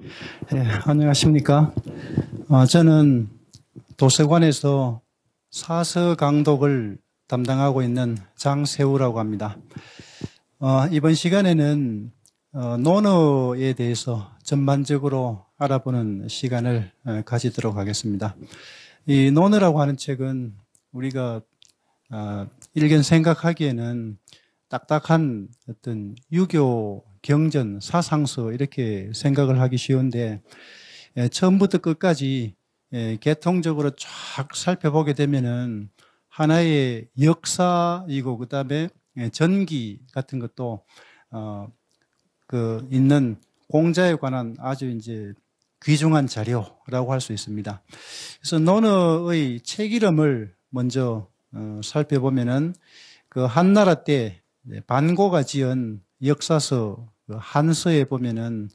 네, 안녕하십니까. 저는 도서관에서 사서 강독을 담당하고 있는 장세우라고 합니다. 이번 시간에는 논어에 대해서 전반적으로 알아보는 시간을 가지도록 하겠습니다. 이 논어라고 하는 책은 우리가 일견 생각하기에는 딱딱한 어떤 유교 경전 사상서 이렇게 생각을 하기 쉬운데 처음부터 끝까지 개통적으로 쫙 살펴보게 되면은 하나의 역사이고 그다음에 전기 같은 것도 있는 공자에 관한 아주 이제 귀중한 자료라고 할 수 있습니다. 그래서 논어의 책 이름을 먼저 살펴보면은 그 한나라 때 반고가 지은 역사서 한서에 보면은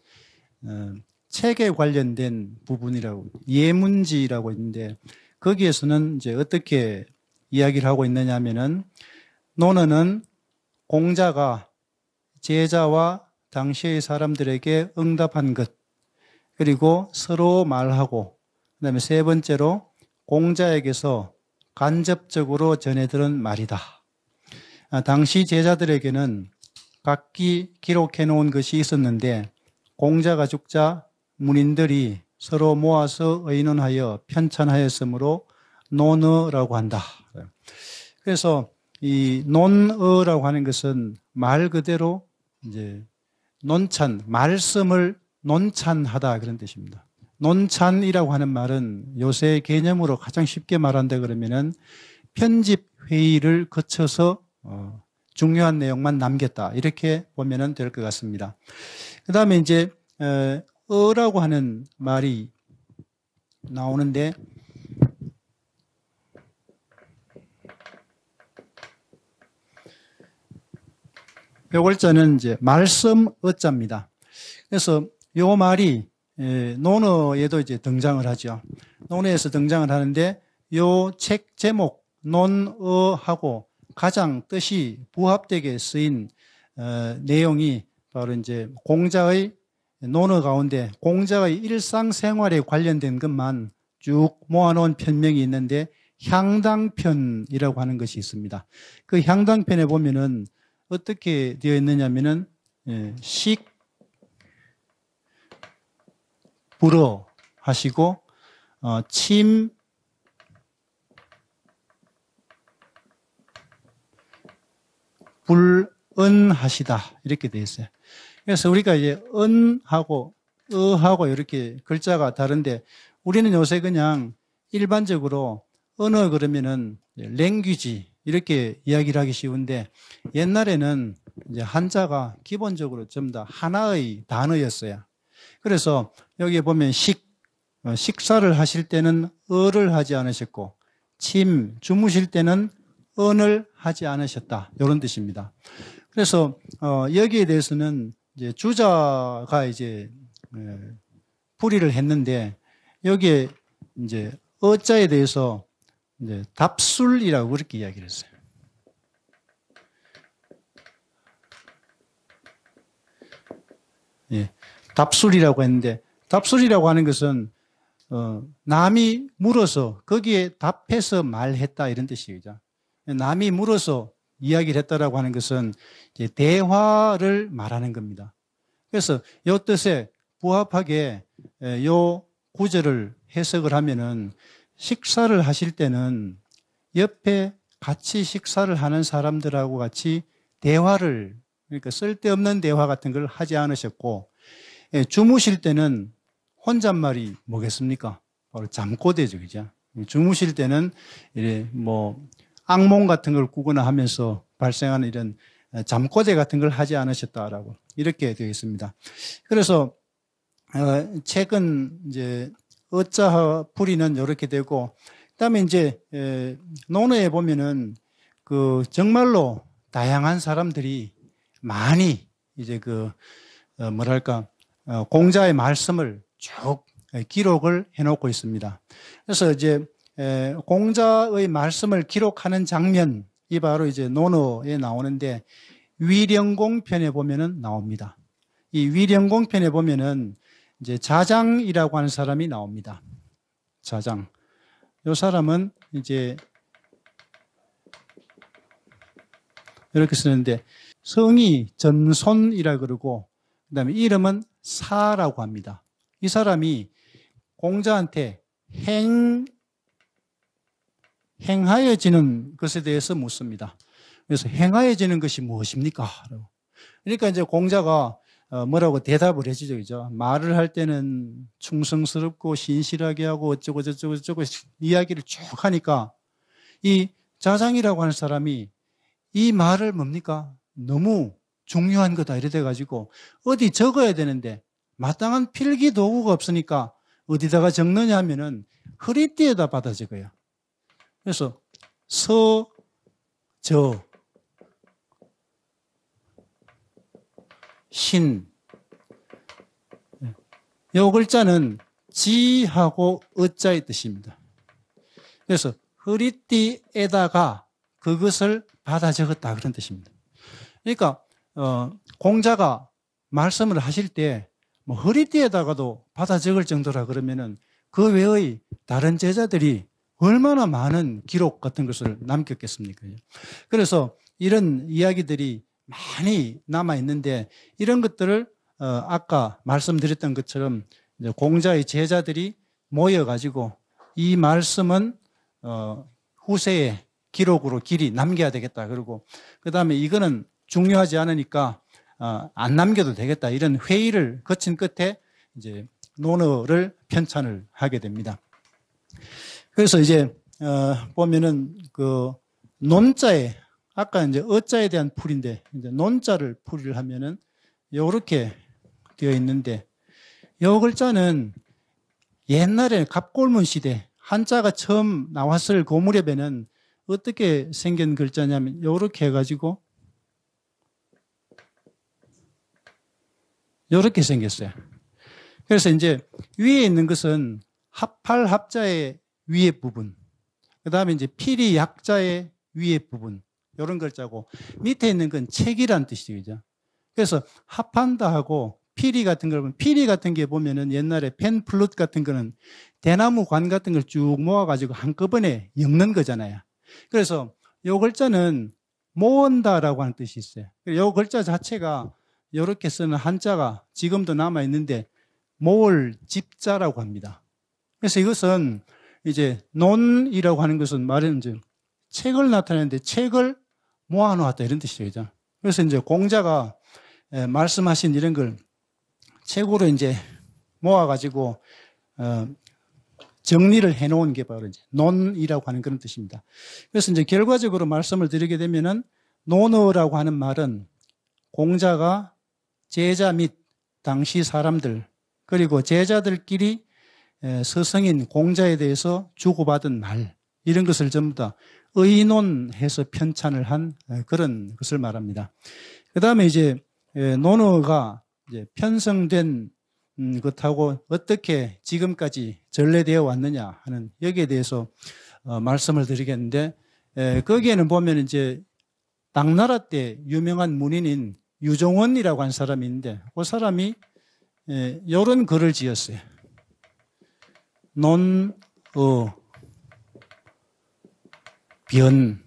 책에 관련된 부분이라고 예문지라고 있는데 거기에서는 이제 어떻게 이야기를 하고 있느냐 하면은 논어는 공자가 제자와 당시의 사람들에게 응답한 것 그리고 서로 말하고 그다음에 세 번째로 공자에게서 간접적으로 전해들은 말이다. 당시 제자들에게는 각기 기록해 놓은 것이 있었는데 공자가 죽자 문인들이 서로 모아서 의논하여 편찬하였으므로 논어라고 한다. 그래서 이 논어라고 하는 것은 말 그대로 이제 논찬, 말씀을 논찬하다 그런 뜻입니다. 논찬이라고 하는 말은 요새 개념으로 가장 쉽게 말한다 그러면은 편집 회의를 거쳐서 중요한 내용만 남겼다 이렇게 보면은 될 것 같습니다. 그 다음에 이제 어라고 하는 말이 나오는데 요글자는 이제 말씀 어자입니다. 그래서 요 말이 논어에도 이제 등장을 하죠. 논어에서 등장을 하는데 요 책 제목 논어하고 가장 뜻이 부합되게 쓰인 내용이 바로 이제 공자의 논어 가운데 공자의 일상생활에 관련된 것만 쭉 모아놓은 편명이 있는데 향당편이라고 하는 것이 있습니다. 그 향당편에 보면은 어떻게 되어 있느냐면은 식 불어 하시고 침 불은하시다 이렇게 되어 있어요. 그래서 우리가 이제 은하고 어하고 이렇게 글자가 다른데 우리는 요새 그냥 일반적으로 언어 그러면은 랭귀지 이렇게 이야기를 하기 쉬운데 옛날에는 이제 한자가 기본적으로 전부 다 하나의 단어였어요. 그래서 여기에 보면 식사를 하실 때는 어를 하지 않으셨고 주무실 때는 언을 하지 않으셨다 이런 뜻입니다. 그래서 여기에 대해서는 이제 주자가 이제 풀이를 했는데 여기에 이제 어자에 대해서 이제 답술이라고 그렇게 이야기를 했어요. 예, 답술이라고 했는데 답술이라고 하는 것은 남이 물어서 거기에 답해서 말했다 이런 뜻이죠. 남이 물어서 이야기를 했다라고 하는 것은 이제 대화를 말하는 겁니다. 그래서 이 뜻에 부합하게 이 구절을 해석을 하면은 식사를 하실 때는 옆에 같이 식사를 하는 사람들하고 같이 대화를 그러니까 쓸데없는 대화 같은 걸 하지 않으셨고 주무실 때는 혼잣말이 뭐겠습니까? 바로 잠꼬대죠, 그죠? 주무실 때는 뭐 악몽 같은 걸 꾸거나 하면서 발생하는 이런 잠꼬대 같은 걸 하지 않으셨다라고 이렇게 되어 있습니다. 그래서 책은 이제 어자 풀이는 이렇게 되고 그다음에 이제 논어에 보면은 그 정말로 다양한 사람들이 많이 이제 공자의 말씀을 쭉 기록을 해놓고 있습니다. 그래서 이제 공자의 말씀을 기록하는 장면이 바로 이제 논어에 나오는데 위령공편에 보면은 나옵니다. 이 위령공편에 보면은 이제 자장이라고 하는 사람이 나옵니다. 자장. 이 사람은 이제 이렇게 쓰는데 성이 전손이라 그러고 그다음에 이름은 사라고 합니다. 이 사람이 공자한테 행하여지는 것에 대해서 묻습니다. 그래서 행하여지는 것이 무엇입니까? 그러니까 이제 공자가 뭐라고 대답을 해주죠. 그죠? 말을 할 때는 충성스럽고 신실하게 하고 어쩌고 저쩌고 저쩌고 이야기를 쭉 하니까 이 자장이라고 하는 사람이 이 말을 뭡니까? 너무 중요한 거다 이래 돼가지고 어디 적어야 되는데 마땅한 필기 도구가 없으니까 어디다가 적느냐 하면은 허리띠에다 받아 적어요. 그래서 저, 신. 요 글자는 지하고 어자의 뜻입니다. 그래서 허리띠에다가 그것을 받아 적었다 그런 뜻입니다. 그러니까 공자가 말씀을 하실 때 뭐 허리띠에다가도 받아 적을 정도라 그러면은 그 외의 다른 제자들이 얼마나 많은 기록 같은 것을 남겼겠습니까? 그래서 이런 이야기들이 많이 남아 있는데 이런 것들을 아까 말씀드렸던 것처럼 이제 공자의 제자들이 모여가지고 이 말씀은 후세에 기록으로 길이 남겨야 되겠다. 그리고 그 다음에 이거는 중요하지 않으니까 안 남겨도 되겠다. 이런 회의를 거친 끝에 이제 논어를 편찬을 하게 됩니다. 그래서 이제 보면은 그 논자에 아까 이제 어자에 대한 풀인데 이제 논자를 풀이를 하면은 요렇게 되어 있는데 요 글자는 옛날에 갑골문 시대 한자가 처음 나왔을 그 무렵에는 어떻게 생긴 글자냐면 요렇게 해가지고 요렇게 생겼어요. 그래서 이제 위에 있는 것은 합할 합자의 위에 부분, 그 다음에 이제 필이 약자의 위에 부분, 이런 글자고, 밑에 있는 건 책이란 뜻이죠. 그래서 합한다 하고, 필이 같은 걸 보면, 필이 같은 게 보면은 옛날에 펜 플룻 같은 거는 대나무 관 같은 걸 쭉 모아가지고 한꺼번에 엮는 거잖아요. 그래서 요 글자는 모은다라고 하는 뜻이 있어요. 요 글자 자체가 이렇게 쓰는 한자가 지금도 남아있는데, 모을 집자라고 합니다. 그래서 이것은 이제 논이라고 하는 것은 말은 이제 책을 나타내는데 책을 모아놓았다 이런 뜻이죠. 그래서 이제 공자가 말씀하신 이런 걸 책으로 이제 모아가지고 정리를 해놓은 게 바로 이제 논이라고 하는 그런 뜻입니다. 그래서 이제 결과적으로 말씀을 드리게 되면은 논어라고 하는 말은 공자가 제자 및 당시 사람들 그리고 제자들끼리 서성인 공자에 대해서 주고받은 말 이런 것을 전부 다 의논해서 편찬을 한 그런 것을 말합니다. 그 다음에 이제 논어가 이제 편성된 것하고 어떻게 지금까지 전래되어 왔느냐 하는 여기에 대해서 말씀을 드리겠는데 거기에는 보면 이제 당나라 때 유명한 문인인 유종원이라고 하는 사람이 있는데 그 사람이 이런 글을 지었어요. 논어 변.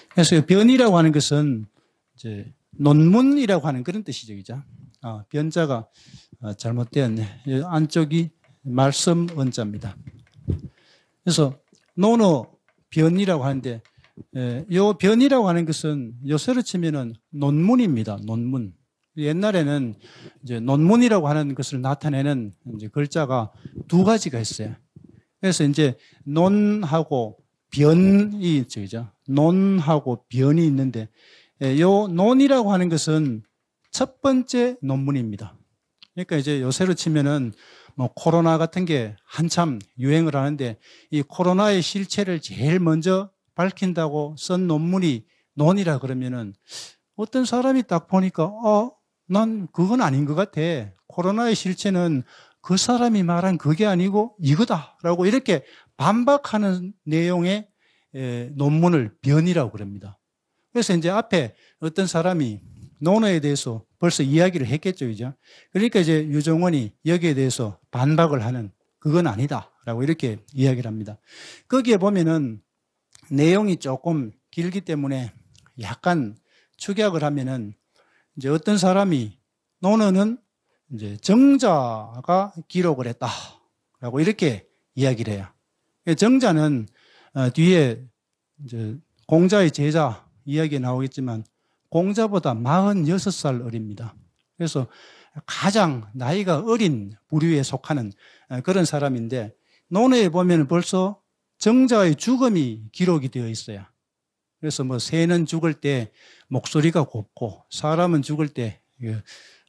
그래서 변이라고 하는 것은 이제 논문이라고 하는 그런 뜻이죠, 그죠? 변자가 잘못되었네. 안쪽이 말씀 원자입니다. 그래서 논어 변이라고 하는데, 요 변이라고 하는 것은 요새로 치면은 논문입니다. 논문. 옛날에는 이제 논문이라고 하는 것을 나타내는 이제 글자가 두 가지가 있어요. 그래서 이제 논하고 변이 있죠, 그죠? 논하고 변이 있는데, 요 논이라고 하는 것은 첫 번째 논문입니다. 그러니까 이제 요새로 치면은 뭐 코로나 같은 게 한참 유행을 하는데 이 코로나의 실체를 제일 먼저 밝힌다고 쓴 논문이 논이라 그러면은 어떤 사람이 딱 보니까 난 그건 아닌 것 같아. 코로나의 실체는 그 사람이 말한 그게 아니고 이거다라고 이렇게 반박하는 내용의 논문을 변이라고 그럽니다. 그래서 이제 앞에 어떤 사람이 논어에 대해서 벌써 이야기를 했겠죠, 그죠? 그러니까 이제 유정원이 여기에 대해서 반박을 하는 그건 아니다라고 이렇게 이야기를 합니다. 거기에 보면은 내용이 조금 길기 때문에 약간 축약을 하면은 이제 어떤 사람이 논어는 이제 정자가 기록을 했다라고 이렇게 이야기를 해요. 정자는 뒤에 이제 공자의 제자 이야기에 나오겠지만 공자보다 46살 어립니다. 그래서 가장 나이가 어린 부류에 속하는 그런 사람인데 논어에 보면 벌써 정자의 죽음이 기록이 되어 있어요. 그래서 뭐 새는 죽을 때 목소리가 곱고 사람은 죽을 때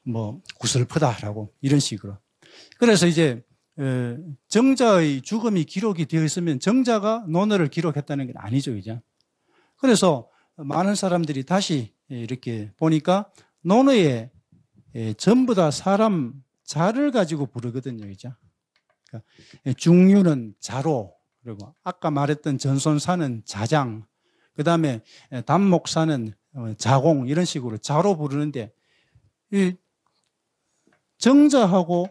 뭐 구슬프다라고 이런 식으로. 그래서 이제 정자의 죽음이 기록이 되어 있으면 정자가 논어를 기록했다는 건 아니죠, 그죠? 그래서 많은 사람들이 다시 이렇게 보니까 논어에 전부 다 사람 자를 가지고 부르거든요, 그죠? 그러니까 중유는 자로, 그리고 아까 말했던 전손사는 자장, 그 다음에 단목사는 자공, 이런 식으로 자로 부르는데, 이 정자하고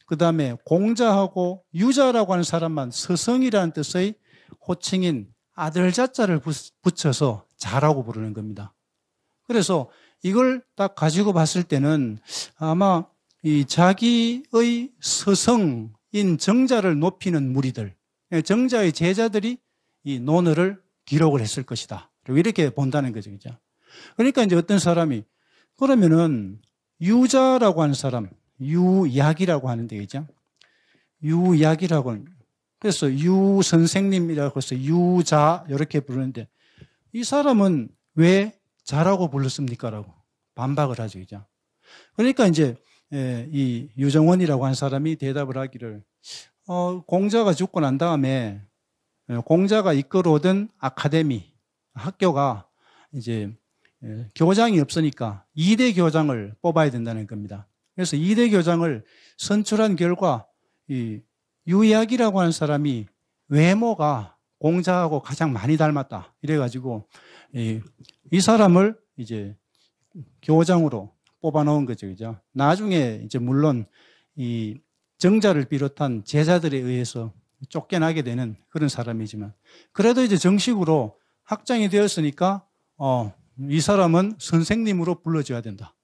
그 다음에 공자하고 유자라고 하는 사람만 서성이라는 뜻의 호칭인 아들 자자를 붙여서 자라고 부르는 겁니다. 그래서 이걸 딱 가지고 봤을 때는 아마 이 자기의 서성인 정자를 높이는 무리들, 정자의 제자들이 이 논어를 기록을 했을 것이다. 이렇게 본다는 거죠, 그죠? 그러니까 이제 어떤 사람이 그러면은 유자라고 하는 사람, 유약이라고 하는데, 그죠? 유약이라고 하는, 그래서 유 선생님이라고 해서 유자 이렇게 부르는데 이 사람은 왜 자라고 불렀습니까? 라고 반박을 하죠, 그죠? 그러니까 이제 이 유정원이라고 하는 사람이 대답을 하기를 공자가 죽고 난 다음에 공자가 이끌어오던 아카데미 학교가 이제 교장이 없으니까 2대 교장을 뽑아야 된다는 겁니다. 그래서 2대 교장을 선출한 결과 이 유약이라고 하는 사람이 외모가 공자하고 가장 많이 닮았다. 이래가지고 이 사람을 이제 교장으로 뽑아놓은 거죠, 그죠? 나중에 이제 물론 이 정자를 비롯한 제자들에 의해서 쫓겨나게 되는 그런 사람이지만 그래도 이제 정식으로 학장이 되었으니까 이 사람은 선생님으로 불러줘야 된다.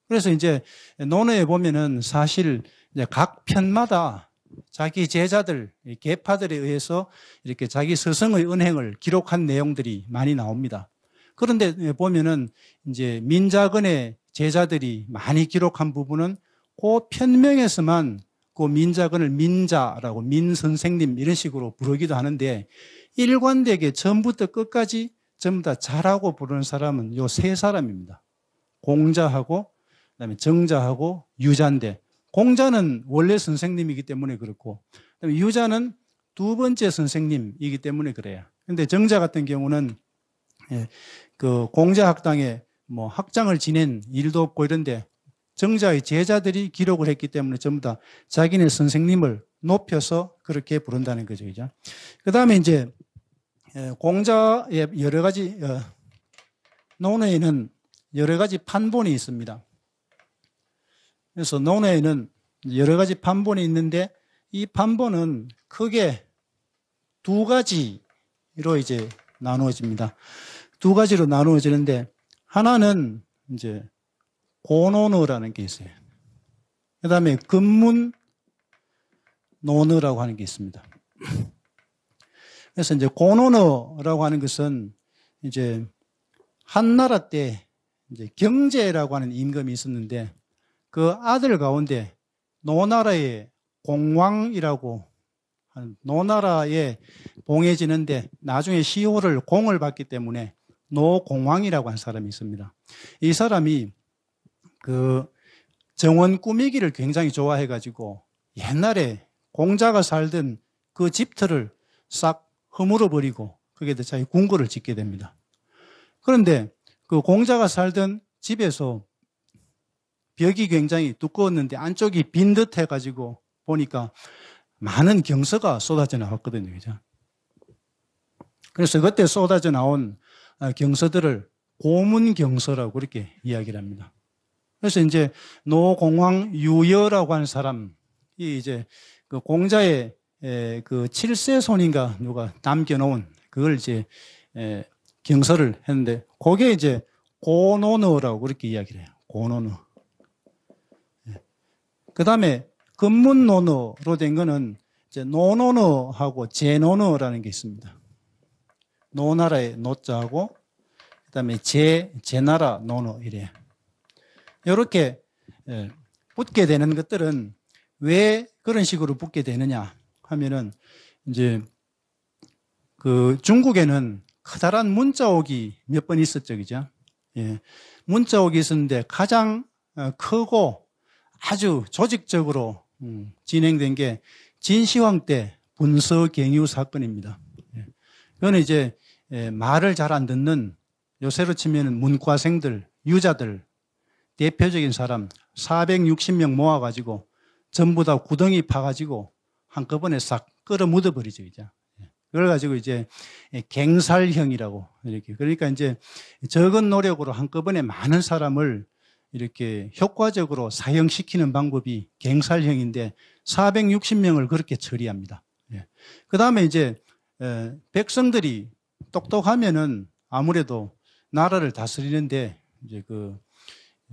그래서 이제 논어에 보면은 사실 이제 각 편마다 자기 제자들, 계파들에 의해서 이렇게 자기 스승의 은행을 기록한 내용들이 많이 나옵니다. 그런데 보면은 이제 민자근의 제자들이 많이 기록한 부분은 그 편명에서만 그 민자근을 민자라고 민선생님 이런 식으로 부르기도 하는데 일관되게 처음부터 끝까지 전부 다 자라고 부르는 사람은 요 세 사람입니다. 공자하고 그다음에 정자하고 유자인데 공자는 원래 선생님이기 때문에 그렇고 그다음에 유자는 두 번째 선생님이기 때문에 그래요. 그런데 정자 같은 경우는 그 공자학당에 뭐 학장을 지낸 일도 없고 이런데 정자의 제자들이 기록을 했기 때문에 전부 다 자기네 선생님을 높여서 그렇게 부른다는 거죠, 그죠? 그 다음에 이제 공자의 여러 가지 논어에는 여러 가지 판본이 있습니다. 그래서 논어에는 여러 가지 판본이 있는데 이 판본은 크게 두 가지로 이제 나누어집니다. 두 가지로 나누어지는데 하나는 이제 고논어라는 게 있어요. 그 다음에 근문 논어라고 하는 게 있습니다. 그래서 이제 고논어라고 하는 것은 이제 한나라 때 이제 경제라고 하는 임금이 있었는데 그 아들 가운데 노나라의 공왕이라고 하는 노나라에 봉해지는데 나중에 시호를 공을 받기 때문에 노공왕이라고 하는 사람이 있습니다. 이 사람이 그 정원 꾸미기를 굉장히 좋아해가지고 옛날에 공자가 살던 그 집터를 싹 허물어 버리고 거기에다 자기 궁궐을 짓게 됩니다. 그런데 그 공자가 살던 집에서 벽이 굉장히 두꺼웠는데 안쪽이 빈 듯 해가지고 보니까 많은 경서가 쏟아져 나왔거든요, 그죠? 그래서 그때 쏟아져 나온 경서들을 고문경서라고 그렇게 이야기를 합니다. 그래서 이제 노공황 유여라고 하는 사람이 이제 그 공자의 그 7세손인가 누가 남겨놓은 그걸 이제 경서를 했는데 그게 이제 고노너라고 그렇게 이야기를 해요. 고노너. 그 다음에 근문노너로 된 거는 이제 노노너하고 제노너라는 게 있습니다. 노나라의 노자하고 그 다음에 제나라 노너 이래요. 이렇게 붙게 되는 것들은 왜 그런 식으로 붙게 되느냐 하면은 이제 그 중국에는 커다란 문자옥이 몇 번 있었죠, 그죠? 예. 문자옥이 있었는데 가장 크고 아주 조직적으로 진행된 게 진시황 때 분서갱유 사건입니다. 예. 그거는 이제 말을 잘 안 듣는 요새로 치면은 문과생들, 유자들 대표적인 사람 460명 모아가지고 전부 다 구덩이 파가지고 한꺼번에 싹 끌어 묻어버리죠, 이제. 그걸 가지고 이제 갱살형이라고 이렇게. 그러니까 이제 적은 노력으로 한꺼번에 많은 사람을 이렇게 효과적으로 사형시키는 방법이 갱살형인데 460명을 그렇게 처리합니다. 그 다음에 이제 백성들이 똑똑하면은 아무래도 나라를 다스리는데 이제 그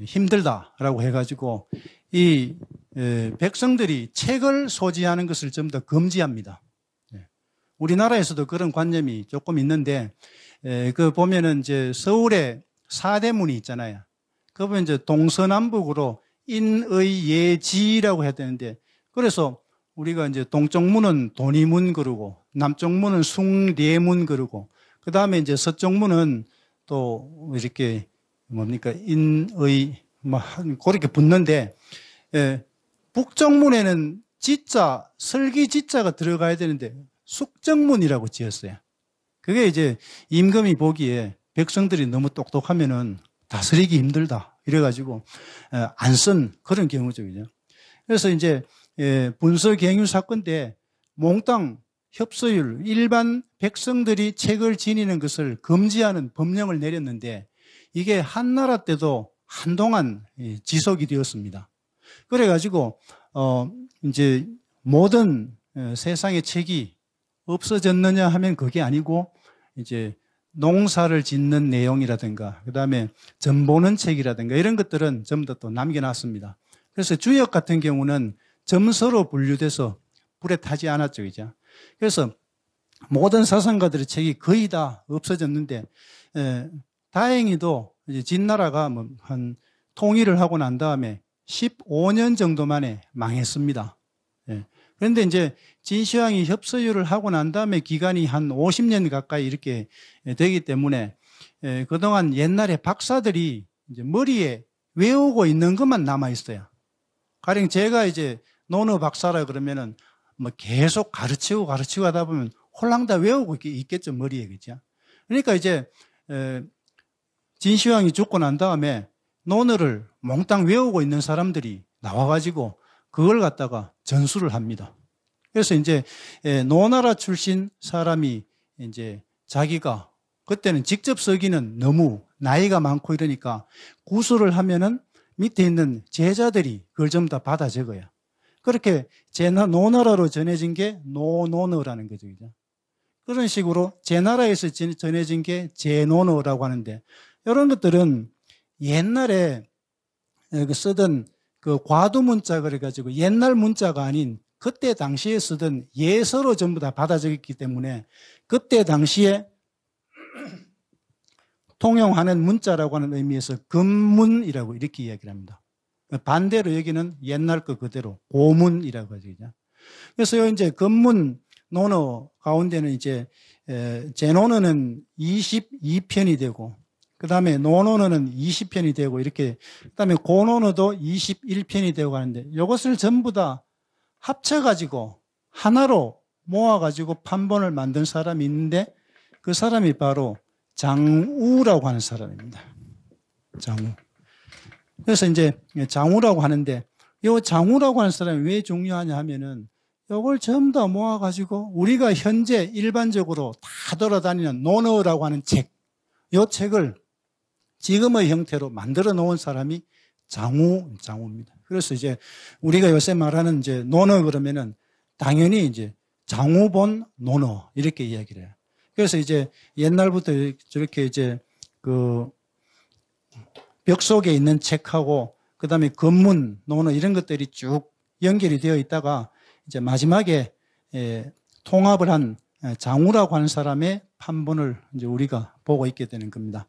힘들다라고 해가지고 이 백성들이 책을 소지하는 것을 전부 다 금지합니다. 우리나라에서도 그런 관념이 조금 있는데 그 보면은 이제 서울에 사대문이 있잖아요. 그 보면 이제 동서남북으로 인의예지라고 해야 되는데 그래서 우리가 이제 동쪽 문은 돈이문 그러고 남쪽 문은 숭례문 그러고 그 다음에 이제 서쪽 문은 또 이렇게 뭡니까 인의 뭐 그렇게 붙는데 북쪽 문에는 지자 설기 지자가 들어가야 되는데 숙정문이라고 지었어요. 그게 이제 임금이 보기에 백성들이 너무 똑똑하면은 다스리기 힘들다 이래가지고 안 쓴 그런 경우죠, 그죠? 그래서 이제 분서갱유 사건 때 몽땅 협서율 일반 백성들이 책을 지니는 것을 금지하는 법령을 내렸는데 이게 한나라 때도 한동안 지속이 되었습니다. 그래가지고 이제 모든 세상의 책이 없어졌느냐 하면 그게 아니고 이제 농사를 짓는 내용이라든가 그다음에 점 보는 책이라든가 이런 것들은 전부 다 또 남겨놨습니다. 그래서 주역 같은 경우는 점서로 분류돼서 불에 타지 않았죠, 그죠? 그래서 모든 사상가들의 책이 거의 다 없어졌는데 다행히도 이제 진나라가 뭐 한 통일을 하고 난 다음에 15년 정도 만에 망했습니다. 그런데 이제 진시황이 협서유를 하고 난 다음에 기간이 한 50년 가까이 이렇게 되기 때문에 그동안 옛날에 박사들이 이제 머리에 외우고 있는 것만 남아 있어요. 가령 제가 이제 논어 박사라 그러면은 뭐 계속 가르치고 하다 보면 홀랑 다 외우고 있겠죠, 머리에. 그죠? 그러니까 이제 진시황이 죽고 난 다음에 논어를 몽땅 외우고 있는 사람들이 나와가지고 그걸 갖다가 전수를 합니다. 그래서 이제 노나라 출신 사람이 이제 자기가 그때는 직접 쓰기는 너무 나이가 많고 이러니까 구술을 하면은 밑에 있는 제자들이 그걸 전부 다 받아 적어요. 그렇게 노나라로 전해진 게 노노너라는 거죠. 그런 식으로 제나라에서 전해진 게 제노너라고 하는데 이런 것들은 옛날에 쓰던 그 과두문자 그래가지고 옛날 문자가 아닌 그때 당시에 쓰던 예서로 전부 다 받아 적였기 때문에 그때 당시에 통용하는 문자라고 하는 의미에서 금문이라고 이렇게 이야기를 합니다. 반대로 여기는 옛날 거 그대로 고문이라고 하죠. 그래서 이제 금문 논어 가운데는 이제 제논어는 22편이 되고 그 다음에 노논어는 20편이 되고 이렇게 그 다음에 고논어도 21편이 되고 하는데 이것을 전부 다 합쳐가지고 하나로 모아가지고 판본을 만든 사람이 있는데 그 사람이 바로 장우라고 하는 사람입니다. 장우. 그래서 이제 장우라고 하는데 이 장우라고 하는 사람이 왜 중요하냐 하면은 이걸 전부 다 모아가지고 우리가 현재 일반적으로 다 돌아다니는 논어라고 하는 책, 이 책을 지금의 형태로 만들어 놓은 사람이 장우입니다. 그래서 이제 우리가 요새 말하는 이제 논어 그러면은 당연히 이제 장우본 논어 이렇게 이야기를 해요. 그래서 이제 옛날부터 저렇게 이제 그 벽 속에 있는 책하고 그다음에 건문, 논어 이런 것들이 쭉 연결이 되어 있다가 이제 마지막에 통합을 한 장우라고 하는 사람의 판본을 이제 우리가 보고 있게 되는 겁니다.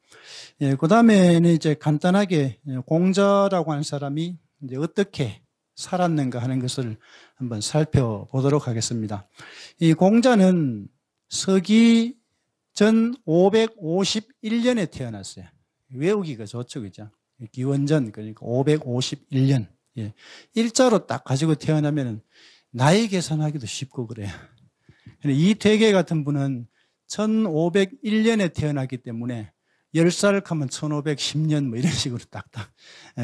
그다음에는 이제 간단하게 공자라고 하는 사람이 이제 어떻게 살았는가 하는 것을 한번 살펴보도록 하겠습니다. 이 공자는 서기 전 551년에 태어났어요. 외우기가 좋죠, 그죠? 기원전, 그러니까 551년. 예. 일자로 딱 가지고 태어나면 나이 계산하기도 쉽고 그래요. 이퇴계 같은 분은 1501년에 태어났기 때문에 10살 하면 1510년 뭐 이런 식으로 딱딱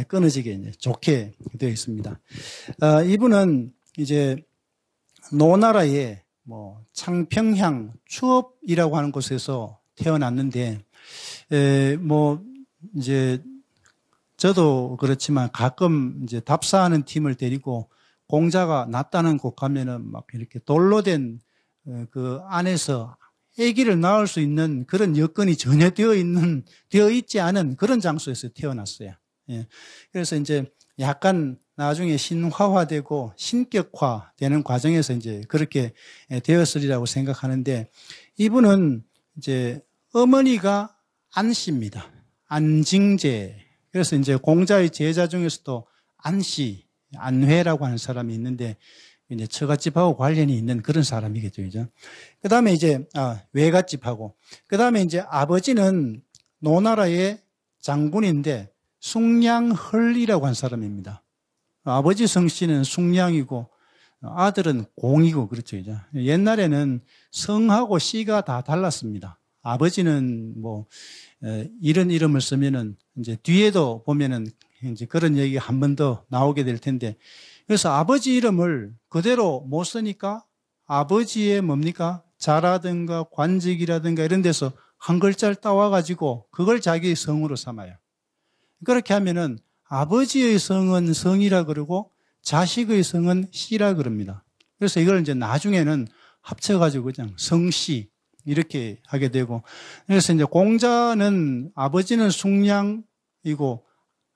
끊어지게 이제 좋게 되어 있습니다. 이분은 이제 노나라의 뭐 창평향 추업이라고 하는 곳에서 태어났는데 뭐 이제 저도 그렇지만 가끔 이제 답사하는 팀을 데리고 공자가 낳았다는 곳 가면은 막 이렇게 돌로 된 그 안에서 아기를 낳을 수 있는 그런 여건이 전혀 되어 있지 않은 그런 장소에서 태어났어요. 예. 그래서 이제 약간 나중에 신화화되고 신격화되는 과정에서 이제 그렇게 되었으리라고 생각하는데 이분은 이제 어머니가 안씨입니다. 안징제. 그래서 이제 공자의 제자 중에서도 안씨, 안회라고 하는 사람이 있는데 이제 처갓집하고 관련이 있는 그런 사람이겠죠, 그죠? 그 다음에 이제, 외갓집하고. 그 다음에 이제 아버지는 노나라의 장군인데 숭량헐이라고 한 사람입니다. 아버지 성씨는 숭량이고 아들은 공이고 그렇죠, 그죠? 옛날에는 성하고 씨가 다 달랐습니다. 아버지는 뭐, 이런 이름을 쓰면은 이제 뒤에도 보면은 이제 그런 얘기가 한 번 더 나오게 될 텐데 그래서 아버지 이름을 그대로 못 쓰니까 아버지의 뭡니까? 자라든가 관직이라든가 이런 데서 한 글자를 따와가지고 그걸 자기의 성으로 삼아요. 그렇게 하면은 아버지의 성은 성이라 그러고 자식의 성은 씨라 그럽니다. 그래서 이걸 이제 나중에는 합쳐가지고 그냥 성씨 이렇게 하게 되고 그래서 이제 공자는 아버지는 숭량이고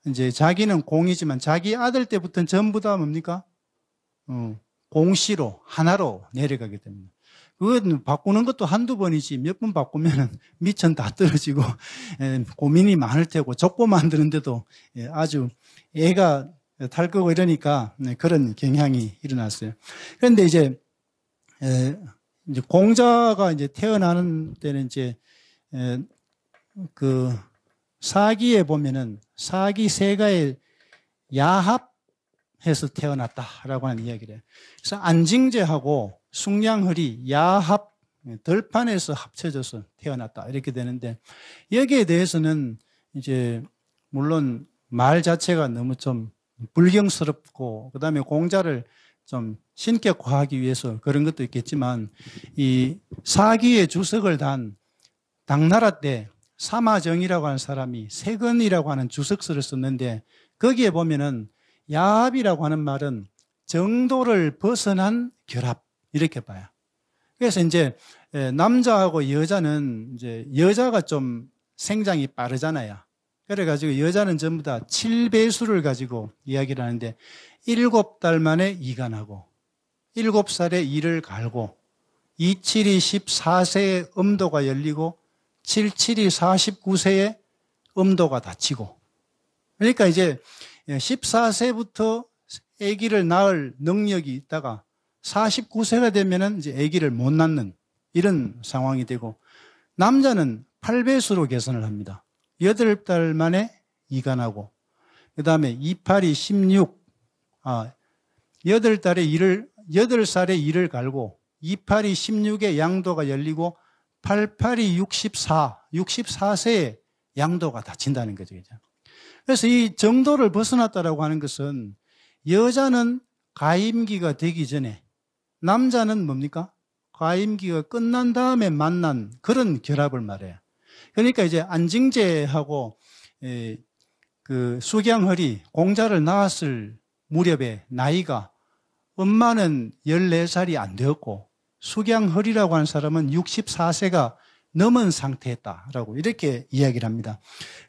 이제 자기는 공이지만 자기 아들 때부터는 전부 다 뭡니까? 공씨로 하나로 내려가게 됩니다. 그건 바꾸는 것도 한두 번이지 몇 번 바꾸면 미천 다 떨어지고 고민이 많을 테고 족보 만드는데도 아주 애가 탈 거고 이러니까 그런 경향이 일어났어요. 그런데 이제 공자가 이제 태어나는 때는 이제 그 사기에 보면은 사기 세가의 야합해서 태어났다라고 하는 이야기를 해요. 그래서 안징제하고 숭량헐이 야합 덜판에서 합쳐져서 태어났다 이렇게 되는데 여기에 대해서는 이제 물론 말 자체가 너무 좀 불경스럽고 그다음에 공자를 좀 신격화하기 위해서 그런 것도 있겠지만 이 사기의 주석을 단 당나라 때 사마정이라고 하는 사람이 세건이라고 하는 주석서를 썼는데 거기에 보면은 야합이라고 하는 말은 정도를 벗어난 결합 이렇게 봐요. 그래서 이제 남자하고 여자는 이제 여자가 좀 생장이 빠르잖아요. 그래가지고 여자는 전부 다 7배수를 가지고 이야기를 하는데 7달 만에 이간하고 7살에 이를 갈고 27이 14세에 음도가 열리고 77이 49세에 음도가 닫히고 그러니까 이제 14세부터 아기를 낳을 능력이 있다가 49세가 되면은 이제 아기를 못 낳는 이런 상황이 되고 남자는 8배수로 계산을 합니다. 8달 만에 이간하고 그다음에 28이 16 8살에 이를 갈고 28이 16에 양도가 열리고 88이 64세에 양도가 닫힌다는 거죠. 그래서 이 정도를 벗어났다라고 하는 것은 여자는 가임기가 되기 전에 남자는 뭡니까? 가임기가 끝난 다음에 만난 그런 결합을 말해요. 그러니까 이제 안징제하고 그 숙양허리 공자를 낳았을 무렵에 나이가 엄마는 14살이 안 되었고 숙양허리라고 하는 사람은 64세가 넘은 상태였다라고 이렇게 이야기를 합니다.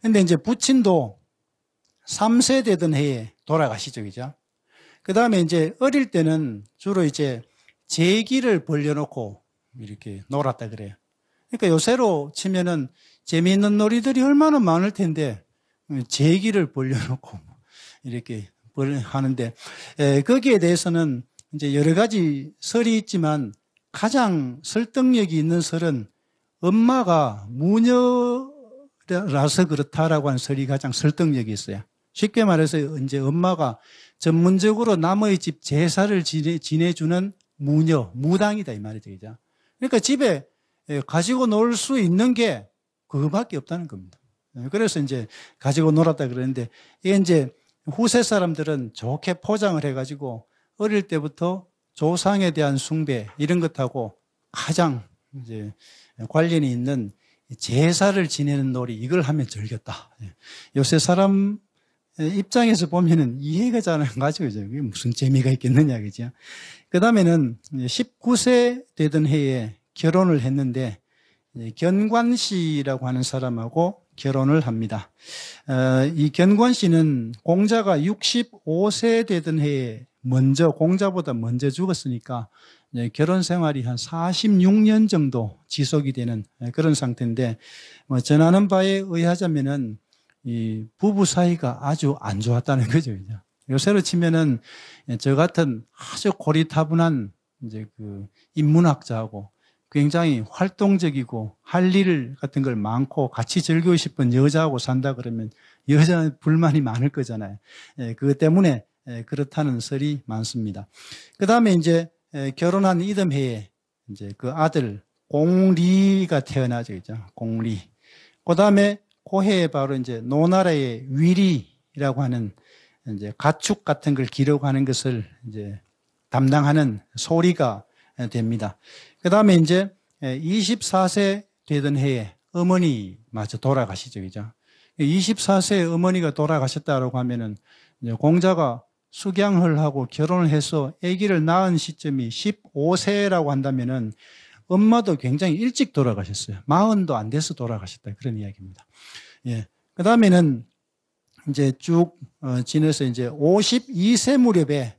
그런데 이제 부친도 3세 되던 해에 돌아가시죠, 그죠? 그 다음에 이제 어릴 때는 주로 이제 제기를 벌려놓고 이렇게 놀았다 그래요. 그러니까 요새로 치면은 재미있는 놀이들이 얼마나 많을 텐데 제기를 벌려놓고 이렇게 하는데 거기에 대해서는 이제 여러 가지 설이 있지만 가장 설득력이 있는 설은 엄마가 무녀라서 그렇다라고 하는 설이 가장 설득력이 있어요. 쉽게 말해서 이제 엄마가 전문적으로 남의 집 제사를 지내주는 무녀, 무당이다 이 말이죠. 그죠? 그러니까 집에 가지고 놀 수 있는 게 그거밖에 없다는 겁니다. 그래서 이제 가지고 놀았다 그러는데 이게 이제 후세 사람들은 좋게 포장을 해가지고 어릴 때부터 조상에 대한 숭배 이런 것하고 가장 이제 관련이 있는 제사를 지내는 놀이 이걸 하면 즐겼다. 요새 사람 입장에서 보면은 이해가 잘 안 가죠. 그게 무슨 재미가 있겠느냐, 그죠? 그 다음에는 19세 되던 해에 결혼을 했는데 견관 씨라고 하는 사람하고 결혼을 합니다. 이 견관 씨는 공자가 65세 되던 해에 공자보다 먼저 죽었으니까 결혼 생활이 한 46년 정도 지속이 되는 그런 상태인데 전하는 바에 의하자면은 이 부부 사이가 아주 안 좋았다는 거죠. 요새로 치면은 저 같은 아주 고리타분한 이제 그 인문학자하고 굉장히 활동적이고 할 일 같은 걸 많고 같이 즐기고 싶은 여자하고 산다 그러면 여자는 불만이 많을 거잖아요. 그것 때문에 그렇다는 설이 많습니다. 그 다음에 이제 결혼한 이듬해에 이제 그 아들 공리가 태어나죠, 그죠? 공리. 그 다음에 그 해에 바로 이제 노나라의 위리라고 하는 이제 가축 같은 걸 기록하는 것을 이제 담당하는 소리가 됩니다. 그 다음에 이제 24세 되던 해에 어머니마저 돌아가시죠, 그죠? 24세 어머니가 돌아가셨다고 하면은 이제 공자가 숙양을 하고 결혼을 해서 아기를 낳은 시점이 15세라고 한다면은 엄마도 굉장히 일찍 돌아가셨어요. 40도 안 돼서 돌아가셨다. 그런 이야기입니다. 예. 그 다음에는 이제 쭉 지내서 이제 52세 무렵에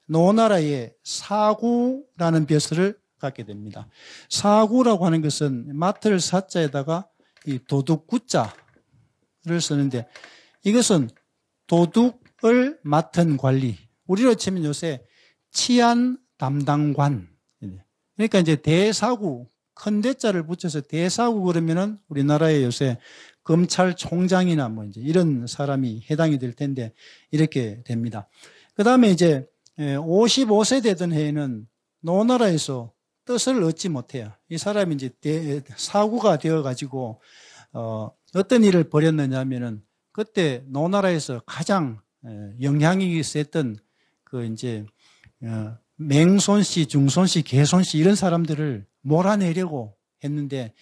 노나라의 사구라는 벼슬을 갖게 됩니다. 사구라고 하는 것은 맡을 사자에다가 이 도둑구자를 쓰는데 이것은 도둑을 맡은 관리. 우리로 치면 요새 치안 담당관. 그러니까 이제 대사구, 큰 대자를 붙여서 대사구 그러면은 우리나라에 요새 검찰총장이나 뭐 이제 이런 사람이 해당이 될 텐데 이렇게 됩니다. 그 다음에 이제 55세 되던 해에는 노나라에서 뜻을 얻지 못해요. 이 사람이 이제 사구가 되어가지고 어떤 일을 벌였느냐 하면은 그때 노나라에서 가장 영향력이 셌던 그 이제 맹손 씨, 중손 씨, 개손 씨 이런 사람들을 몰아내려고 했는데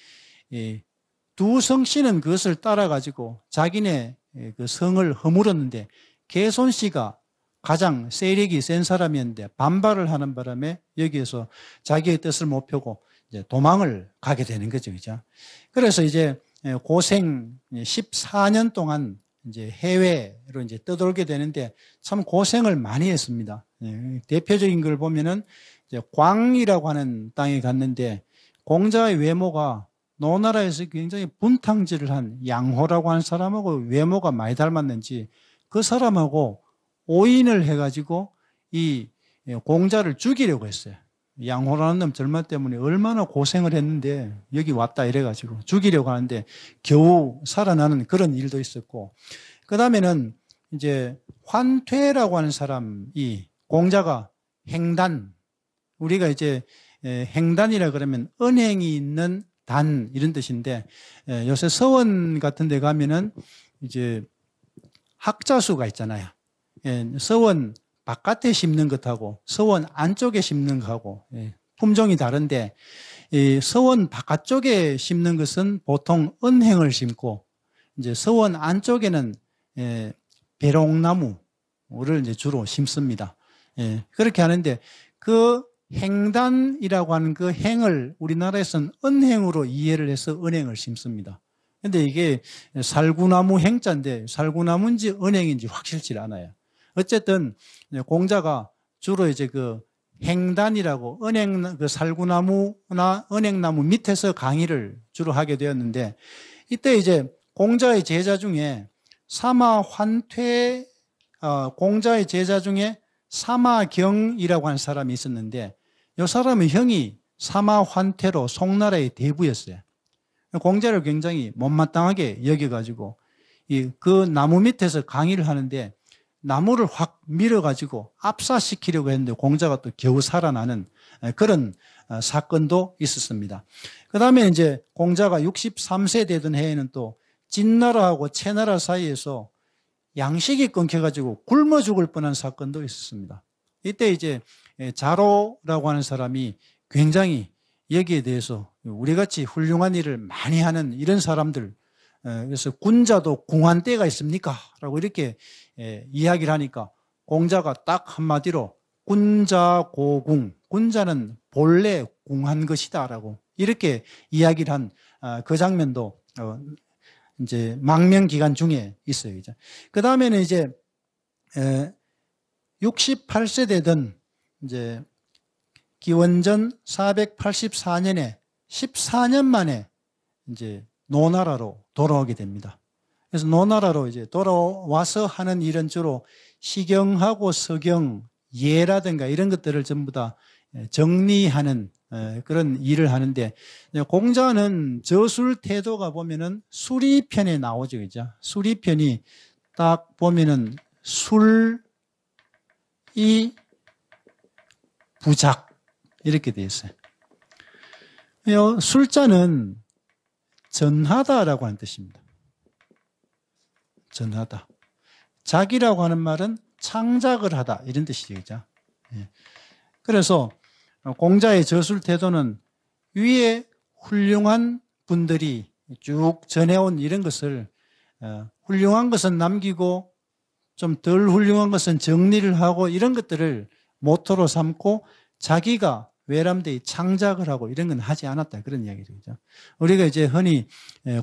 두 성씨는 그것을 따라가지고 자기네 그 성을 허물었는데 개손 씨가 가장 세력이 센 사람이었는데 반발을 하는 바람에 여기에서 자기의 뜻을 못 펴고 이제 도망을 가게 되는 거죠, 그죠? 그래서 이제 고생 14년 동안 이제 해외로 이제 떠돌게 되는데 참 고생을 많이 했습니다. 대표적인 걸 보면은 이제 광이라고 하는 땅에 갔는데 공자의 외모가 노나라에서 굉장히 분탕질을 한 양호라고 하는 사람하고 외모가 많이 닮았는지 그 사람하고 오인을 해가지고 이 공자를 죽이려고 했어요. 양호라는 놈 절마 때문에 얼마나 고생을 했는데 여기 왔다 이래가지고 죽이려고 하는데 겨우 살아나는 그런 일도 있었고 그 다음에는 이제 환퇴라고 하는 사람이 공자가 행단 우리가 이제 행단이라 그러면 은행이 있는 단 이런 뜻인데 요새 서원 같은 데 가면은 이제 학자수가 있잖아요. 서원 바깥에 심는 것하고 서원 안쪽에 심는 것하고 품종이 다른데 서원 바깥쪽에 심는 것은 보통 은행을 심고 이제 서원 안쪽에는 배롱나무를 이제 주로 심습니다. 그렇게 하는데 그 행단이라고 하는 그 행을 우리나라에서는 은행으로 이해를 해서 은행을 심습니다. 근데 이게 살구나무 행자인데 살구나무인지 은행인지 확실치 않아요. 어쨌든 공자가 주로 이제 그 행단이라고 그 살구나무나 은행나무 밑에서 강의를 주로 하게 되었는데 이때 이제 공자의 제자 중에 공자의 제자 중에 사마경이라고 하는 사람이 있었는데 이 사람의 형이 사마환태로 송나라의 대부였어요. 공자를 굉장히 못마땅하게 여겨가지고 그 나무 밑에서 강의를 하는데 나무를 확 밀어가지고 압사시키려고 했는데 공자가 또 겨우 살아나는 그런 사건도 있었습니다. 그 다음에 이제 공자가 63세 되던 해에는 또 진나라하고 채나라 사이에서 양식이 끊겨가지고 굶어 죽을 뻔한 사건도 있었습니다. 이때 이제 자로라고 하는 사람이 굉장히 여기에 대해서 우리같이 훌륭한 일을 많이 하는 이런 사람들, 그래서 군자도 궁한 때가 있습니까? 라고 이렇게 이야기를 하니까 공자가 딱 한마디로 군자고궁, 군자는 본래 궁한 것이다 라고 이렇게 이야기를 한 그 장면도 이제 망명 기간 중에 있어요. 그 다음에는 이제 68세 되던 이제 기원전 484년에 14년 만에 이제 노나라로 돌아오게 됩니다. 그래서 노나라로 이제 돌아와서 하는 일은 주로 시경하고 서경, 예라든가 이런 것들을 전부 다 정리하는 그런 일을 하는데 공자는 저술 태도가 보면은 수리편에 나오죠. 그죠? 수리편이 딱 보면은 술이 부작 이렇게 되어 있어요. 술자는 전하다라고 하는 뜻입니다. 전하다. 작이라고 하는 말은 창작을 하다 이런 뜻이죠. 그죠? 그래서 공자의 저술 태도는 위에 훌륭한 분들이 쭉 전해온 이런 것을 훌륭한 것은 남기고 좀 덜 훌륭한 것은 정리를 하고 이런 것들을 모토로 삼고 자기가 외람되이 창작을 하고 이런 건 하지 않았다 그런 이야기죠. 우리가 이제 흔히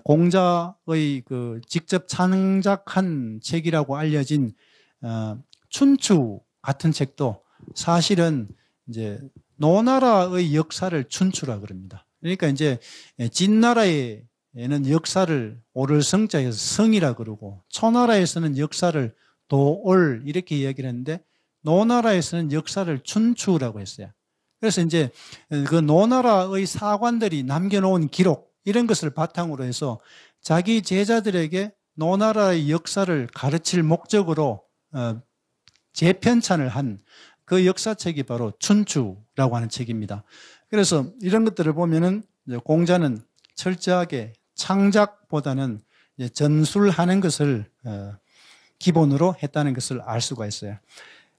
공자의 그 직접 창작한 책이라고 알려진 춘추 같은 책도 사실은 이제 노나라의 역사를 춘추라 그럽니다. 그러니까 이제 진나라에는 역사를 오를 성자에서 성이라 그러고 초나라에서는 역사를 도올 이렇게 이야기를 했는데 노나라에서는 역사를 춘추라고 했어요. 그래서 이제 그 노나라의 사관들이 남겨놓은 기록 이런 것을 바탕으로 해서 자기 제자들에게 노나라의 역사를 가르칠 목적으로 재편찬을 한 그 역사책이 바로 춘추라고 하는 책입니다. 그래서 이런 것들을 보면은 공자는 철저하게 창작보다는 전술하는 것을 기본으로 했다는 것을 알 수가 있어요.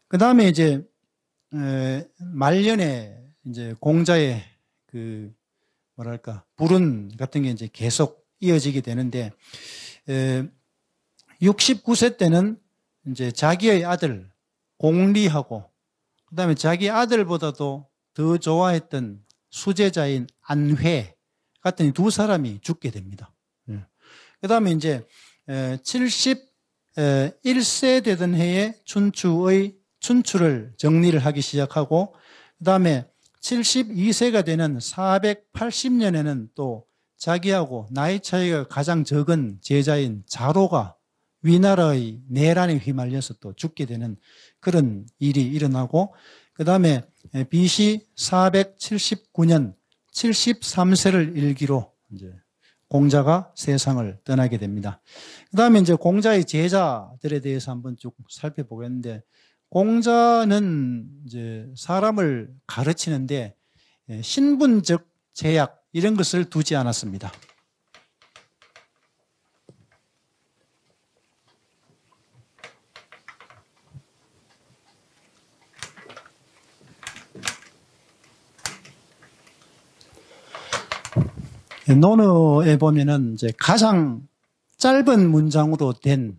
그 다음에 이제 말년에 이제 공자의 그 뭐랄까 불운 같은 게 이제 계속 이어지게 되는데 69세 때는 이제 자기의 아들 공리하고 그다음에 자기 아들보다도 더 좋아했던 수제자인 안회 같은 두 사람이 죽게 됩니다. 그다음에 이제 71세 되던 해에 춘추를 정리를 하기 시작하고 그다음에 72세가 되는 480년에는 또 자기하고 나이 차이가 가장 적은 제자인 자로가 위나라의 내란에 휘말려서 또 죽게 되는 그런 일이 일어나고 그다음에 BC 479년 73세를 일기로 이제 공자가 세상을 떠나게 됩니다. 그다음에 이제 공자의 제자들에 대해서 한번 쭉 살펴보겠는데 공자는 이제 사람을 가르치는데 신분적 제약 이런 것을 두지 않았습니다. 논어에 보면은 이제 가장 짧은 문장으로 된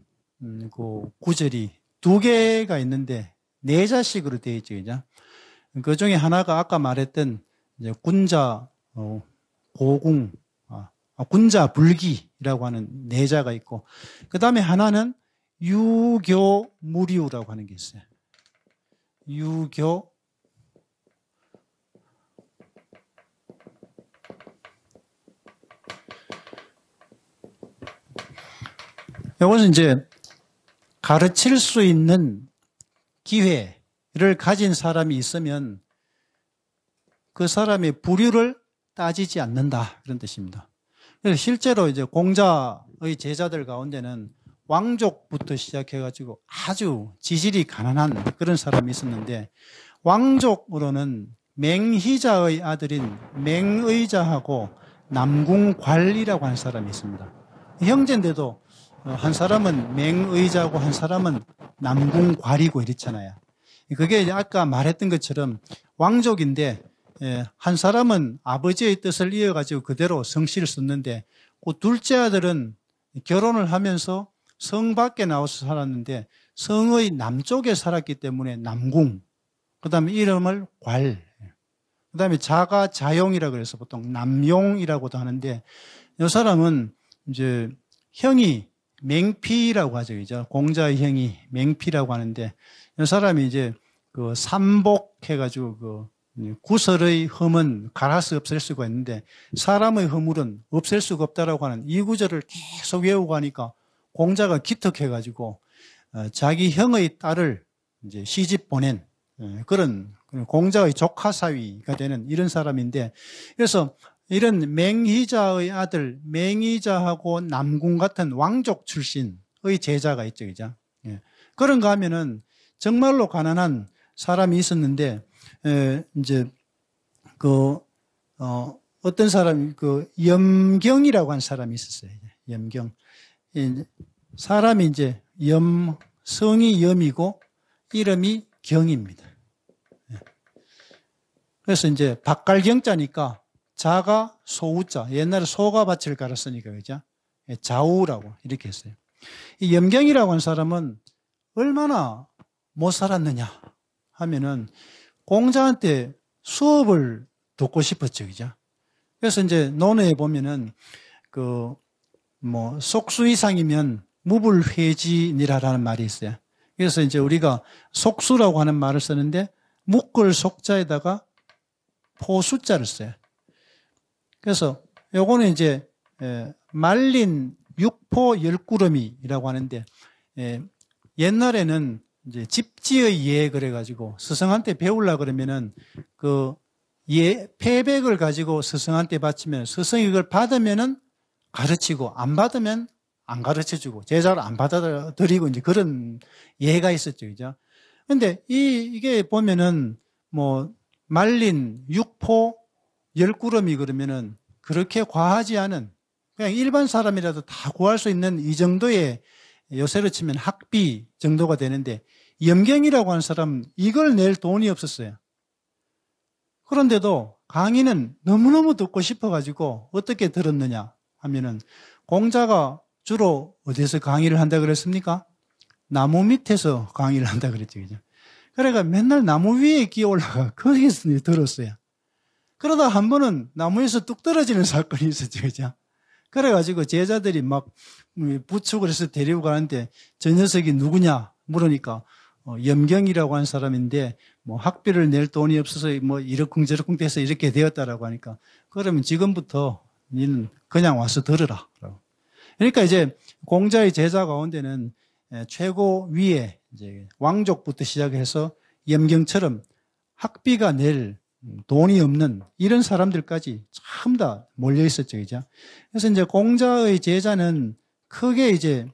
그 구절이 두 개가 있는데 내자식으로 되어 있죠, 그죠? 그 중에 하나가 아까 말했던 이제 군자 고궁, 군자 불기라고 하는 내자가 있고, 그 다음에 하나는 유교무류라고 하는 게 있어요. 유교 이것은 이제 가르칠 수 있는 기회를 가진 사람이 있으면 그 사람의 부류를 따지지 않는다, 그런 뜻입니다. 그래서 실제로 이제 공자의 제자들 가운데는 왕족부터 시작해가지고 아주 지질이 가난한 그런 사람이 있었는데, 왕족으로는 맹희자의 아들인 맹의자하고 남궁괄이라고 하는 사람이 있습니다. 형제인데도 한 사람은 맹의자고 한 사람은 남궁괄이고 이렇잖아요. 그게 아까 말했던 것처럼 왕족인데 한 사람은 아버지의 뜻을 이어가지고 그대로 성씨를 썼는데, 그 둘째 아들은 결혼을 하면서 성 밖에 나와서 살았는데 성의 남쪽에 살았기 때문에 남궁, 그 다음에 이름을 괄, 그 다음에 자가 자용이라고 그래서 보통 남용이라고도 하는데, 이 사람은 이제 형이 맹피라고 하죠, 그죠? 공자의 형이 맹피라고 하는데, 이 사람이 이제 그 삼복해가지고 그 구설의 흠은 갈아서 없앨 수가 있는데 사람의 허물은 없앨 수가 없다라고 하는 이 구절을 계속 외우고 하니까 공자가 기특해가지고 자기 형의 딸을 이제 시집 보낸 그런 공자의 조카 사위가 되는 이런 사람인데, 그래서 이런 맹희자의 아들 맹희자하고 남궁 같은 왕족 출신의 제자가 있죠, 그죠? 그런가 하면은 정말로 가난한 사람이 있었는데 이제 어떤 사람이 염경이라고 하는 사람이 있었어요. 염경. 사람이 이제 성이 염이고 이름이 경입니다. 그래서 이제 박갈경자니까 자가 소우자, 옛날에 소가 밭을 갈았으니까 그죠? 자우라고 이렇게 했어요. 이 염경이라고 하는 사람은 얼마나 못 살았느냐 하면은 공자한테 수업을 듣고 싶었죠, 그죠? 그래서 이제 논어에 보면은 속수 이상이면 무불회진이라는 말이 있어요. 그래서 이제 우리가 속수라고 하는 말을 쓰는데 묵을 속자에다가 포수자를 써요. 그래서 요거는 이제 말린 육포 열구름이라고 하는데, 옛날에는 이제 집지의 예 그래가지고 스승한테 배우려 그러면은 패백을 가지고 스승한테 바치면 스승이 그걸 받으면은 가르치고 안 받으면 안 가르쳐주고 제자를 안 받아들이고 이제 그런 예가 있었죠, 그죠? 근데 이게 보면은 말린 육포 열구름이 그러면은 그렇게 과하지 않은 그냥 일반 사람이라도 다 구할 수 있는 이 정도의 요새로 치면 학비 정도가 되는데, 염경이라고 하는 사람은 이걸 낼 돈이 없었어요. 그런데도 강의는 너무너무 듣고 싶어가지고 어떻게 들었느냐 하면은 공자가 주로 어디서 강의를 한다 그랬습니까? 나무 밑에서 강의를 한다 그랬죠, 그죠? 그러니까 맨날 나무 위에 기어 올라가 거기서 들었어요. 그러다 한 번은 나무에서 뚝 떨어지는 사건이 있었죠, 그죠? 그래가지고 제자들이 막 부축을 해서 데리고 가는데 저 녀석이 누구냐 물으니까 염경이라고 하는 사람인데 학비를 낼 돈이 없어서 이러쿵저러쿵 돼서 이렇게 되었다라고 하니까, 그러면 지금부터 니는 그냥 와서 들으라. 그러니까 이제 공자의 제자 가운데는 최고 위에 이제 왕족부터 시작해서 염경처럼 학비가 낼 돈이 없는 이런 사람들까지 전부 다 몰려 있었죠, 그죠? 그래서 이제 공자의 제자는 크게 이제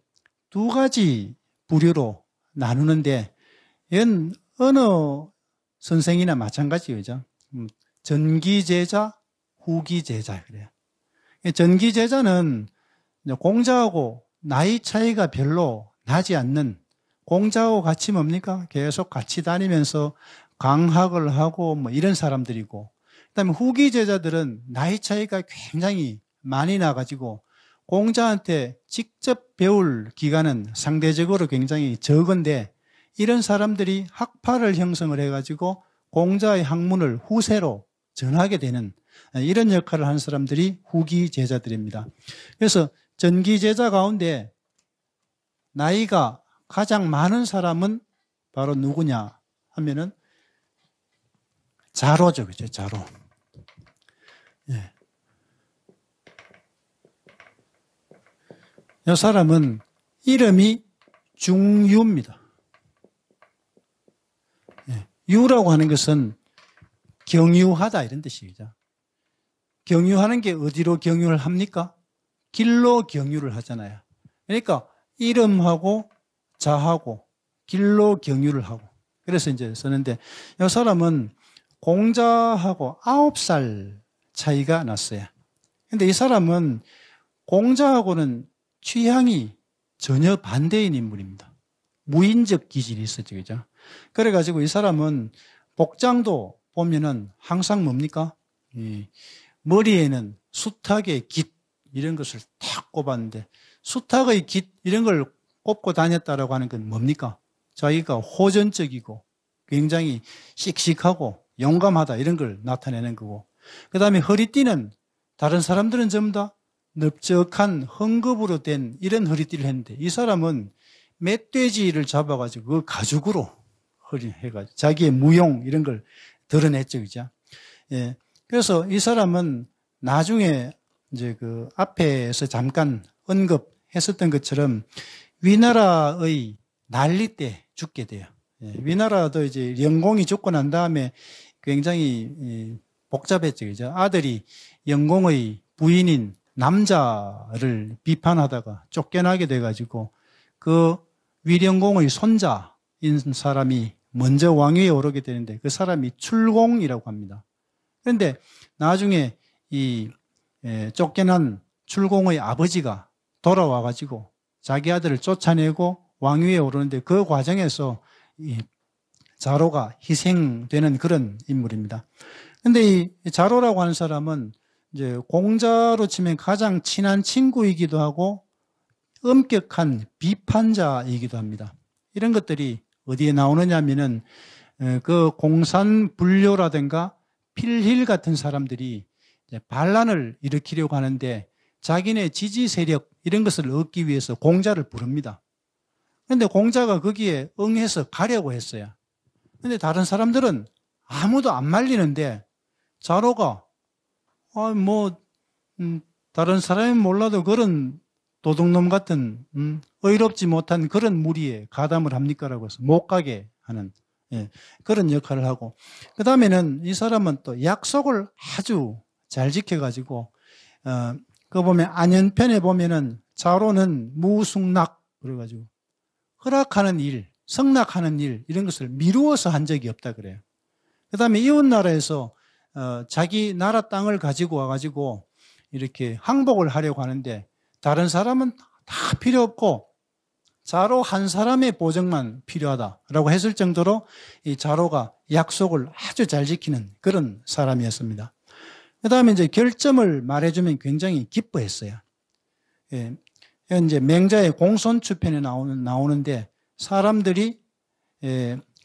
두 가지 부류로 나누는데, 이건 어느 선생이나 마찬가지, 그죠? 전기 제자, 후기 제자 그래요. 전기 제자는 공자하고 나이 차이가 별로 나지 않는, 공자하고 같이 뭡니까? 계속 같이 다니면서 강학을 하고 이런 사람들이고, 그다음에 후기 제자들은 나이 차이가 굉장히 많이 나가지고 공자한테 직접 배울 기간은 상대적으로 굉장히 적은데 이런 사람들이 학파를 형성을 해가지고 공자의 학문을 후세로 전하게 되는 이런 역할을 하는 사람들이 후기 제자들입니다. 그래서 전기 제자 가운데 나이가 가장 많은 사람은 바로 누구냐 하면은 자로죠. 그죠? 자로. 예. 이 사람은 이름이 중유입니다. 예. 유라고 하는 것은 경유하다 이런 뜻이죠. 경유하는 게 어디로 경유를 합니까? 길로 경유를 하잖아요. 그러니까 이름하고 자하고 길로 경유를 하고 그래서 이제 쓰는데 이 사람은 공자하고 9살 차이가 났어요. 근데 이 사람은 공자하고는 취향이 전혀 반대인 인물입니다. 무인적 기질이 있었죠. 그죠? 그래가지고 이 사람은 복장도 보면은 항상 뭡니까? 머리에는 수탉의 깃 이런 것을 탁 꼽았는데 수탉의 깃 이런 걸 꼽고 다녔다라고 하는 건 뭡니까? 자기가 호전적이고 굉장히 씩씩하고 용감하다 이런 걸 나타내는 거고 그 다음에 허리띠는 다른 사람들은 전부 다 넓적한 헝겊으로 된 이런 허리띠를 했는데 이 사람은 멧돼지를 잡아가지고 그 가죽으로 해가지고 자기의 무용 이런 걸 드러냈죠. 그죠? 예. 그래서 이 사람은 나중에 이제 그 앞에서 잠깐 언급했었던 것처럼 위나라의 난리 때 죽게 돼요. 예. 위나라도 이제 영공이 죽고 난 다음에 굉장히 복잡했죠. 그죠? 아들이 영공의 부인인 남자를 비판하다가 쫓겨나게 돼가지고 그 위령공의 손자인 사람이 먼저 왕위에 오르게 되는데 그 사람이 출공이라고 합니다. 그런데 나중에 이 쫓겨난 출공의 아버지가 돌아와가지고 자기 아들을 쫓아내고 왕위에 오르는데 그 과정에서 이 자로가 희생되는 그런 인물입니다. 그런데 이 자로라고 하는 사람은 이제 공자로 치면 가장 친한 친구이기도 하고 엄격한 비판자이기도 합니다. 이런 것들이 어디에 나오느냐 하면은 그 공산불교라든가 필힐 같은 사람들이 반란을 일으키려고 하는데 자기네 지지 세력 이런 것을 얻기 위해서 공자를 부릅니다. 그런데 공자가 거기에 응해서 가려고 했어요. 그런데 다른 사람들은 아무도 안 말리는데 자로가 다른 사람이 몰라도 그런 도둑놈 같은 의롭지 못한 그런 무리에 가담을 합니까라고 해서 못 가게 하는 그런 역할을 하고 그 다음에는 이 사람은 또 약속을 아주 잘 지켜가지고 그 보면 안연편에 보면은 자로는 무승낙 그래가지고 허락하는 일, 승낙하는 일 이런 것을 미루어서 한 적이 없다 그래요. 그 다음에 이웃나라에서 자기 나라 땅을 가지고 와가지고 이렇게 항복을 하려고 하는데 다른 사람은 다 필요 없고 자로 한 사람의 보증만 필요하다라고 했을 정도로 이 자로가 약속을 아주 잘 지키는 그런 사람이었습니다. 그 다음에 이제 결점을 말해주면 굉장히 기뻐했어요. 예. 이제 맹자의 공손추편에 나오는데 사람들이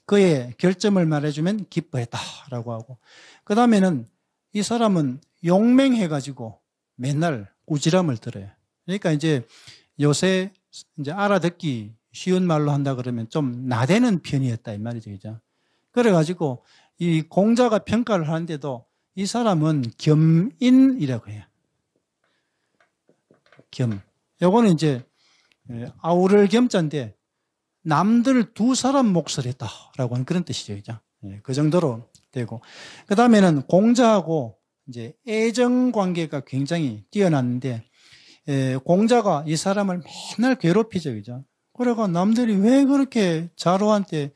그의 결점을 말해주면 기뻐했다라고 하고 그 다음에는 이 사람은 용맹해가지고 맨날 꾸지람을 들어요. 그러니까 이제 요새 이제 알아듣기 쉬운 말로 한다 그러면 좀 나대는 편이었다 이 말이죠. 그죠? 그래가지고 이 공자가 평가를 하는데도 이 사람은 겸인이라고 해요. 겸. 요거는 이제 아우를 겸자인데 남들 두 사람 몫을 했다라고 하는 그런 뜻이죠. 그죠? 그 정도로 되고. 그 다음에는 공자하고 이제 애정 관계가 굉장히 뛰어났는데 공자가 이 사람을 맨날 괴롭히죠. 그죠? 그래가 남들이 왜 그렇게 자로한테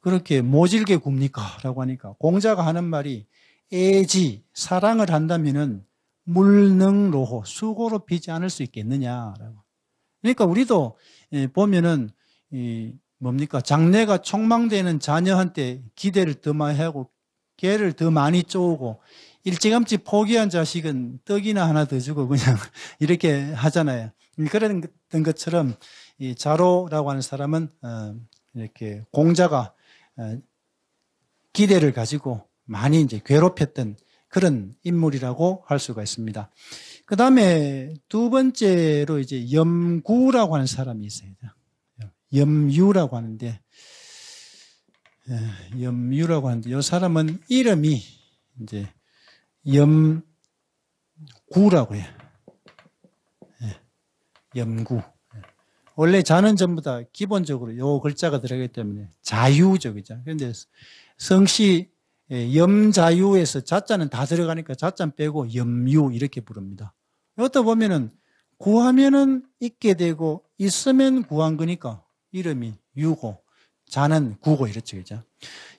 그렇게 모질게 굽니까? 라고 하니까 공자가 하는 말이 애지, 사랑을 한다면은 물능로호, 수고로 비지 않을 수 있겠느냐라고. 그러니까 우리도 보면은 뭡니까? 장래가 촉망되는 자녀한테 기대를 더 많이 하고 걔를 더 많이 쪼우고 일찌감치 포기한 자식은 떡이나 하나 더 주고 그냥 이렇게 하잖아요. 그런 것처럼 이 자로라고 하는 사람은 이렇게 공자가 기대를 가지고 많이 이제 괴롭혔던 그런 인물이라고 할 수가 있습니다. 그 다음에 두 번째로 이제 염구라고 하는 사람이 있어요. 염유라고 하는데, 이 사람은 이름이 이제 염구라고 해요. 염구. 원래 자는 전부 다 기본적으로 요 글자가 들어가기 때문에 자유죠, 그죠? 그런데 성씨 염자유에서 자자는 다 들어가니까 자자는 빼고 염유 이렇게 부릅니다. 여기다 보면은 구하면은 있게 되고 있으면 구한 거니까 이름이 유고 자는 구고 이렇죠, 그죠?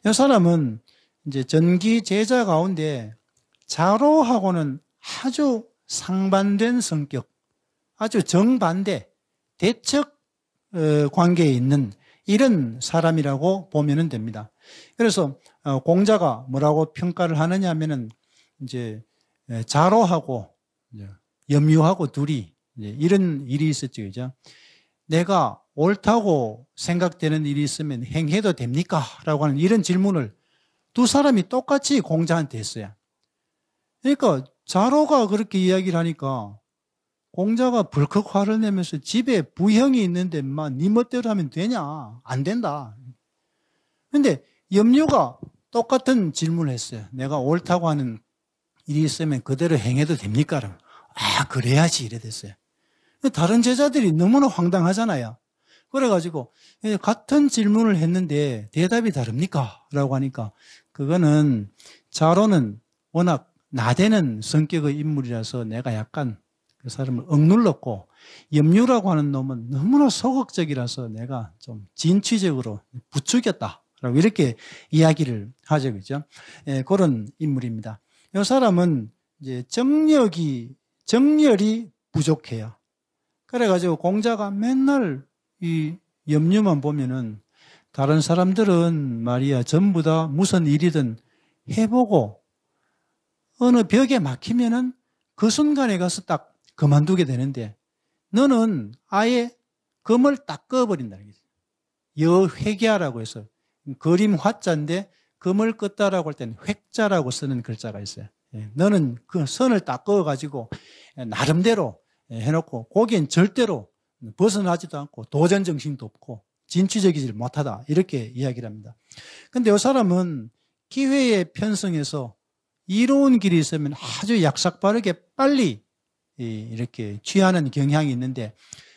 이 사람은 이제 전기 제자 가운데 자로하고는 아주 상반된 성격, 아주 정반대, 대척 관계에 있는 이런 사람이라고 보면 됩니다. 그래서 공자가 뭐라고 평가를 하느냐 하면은 이제 자로하고 염유하고 둘이 이런 일이 있었죠, 그죠? 내가 옳다고 생각되는 일이 있으면 행해도 됩니까? 라고 하는 이런 질문을 두 사람이 똑같이 공자한테 했어요. 그러니까 자로가 그렇게 이야기를 하니까 공자가 벌컥 화를 내면서 집에 부형이 있는데 네 멋대로 하면 되냐? 안 된다. 그런데 염유가 똑같은 질문을 했어요. 내가 옳다고 하는 일이 있으면 그대로 행해도 됩니까? 아, 그래야지 이래 됐어요. 다른 제자들이 너무나 황당하잖아요. 그래가지고 같은 질문을 했는데 대답이 다릅니까? 라고 하니까 그거는 자로는 워낙 나대는 성격의 인물이라서 내가 약간 그 사람을 억눌렀고 염유라고 하는 놈은 너무나 소극적이라서 내가 좀 진취적으로 부추겼다. 라고 이렇게 이야기를 하죠. 그죠? 그런 인물입니다. 이 사람은 이제 정열이 부족해요. 그래가지고 공자가 맨날 이 염유만 보면은 다른 사람들은 말이야 전부 다 무슨 일이든 해보고 어느 벽에 막히면은 그 순간에 가서 딱 그만두게 되는데 너는 아예 금을 딱 꺼버린다는 거지. 여회계라고 해서 그림 화자인데 금을 껐다라고 할 때는 획자라고 쓰는 글자가 있어요. 너는 그 선을 딱 그어가지고 나름대로 해놓고 거기엔 절대로 벗어나지도 않고 도전 정신도 없고 진취적이지 못하다 이렇게 이야기를 합니다. 그런데 이 사람은 기회에 편성해서 이로운 길이 있으면 아주 약삭빠르게 빨리 이렇게 취하는 경향이 있는데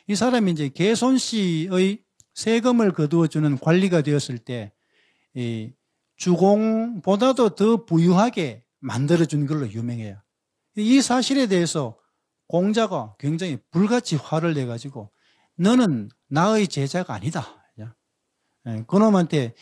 이 사람이 이제 개손씨의 세금을 거두어주는 관리가 되었을 때 주공보다도 더 부유하게 만들어준 걸로 유명해요. 이 사실에 대해서 공자가 굉장히 불같이 화를 내가지고 너는 나의 제자가 아니다. 그놈한테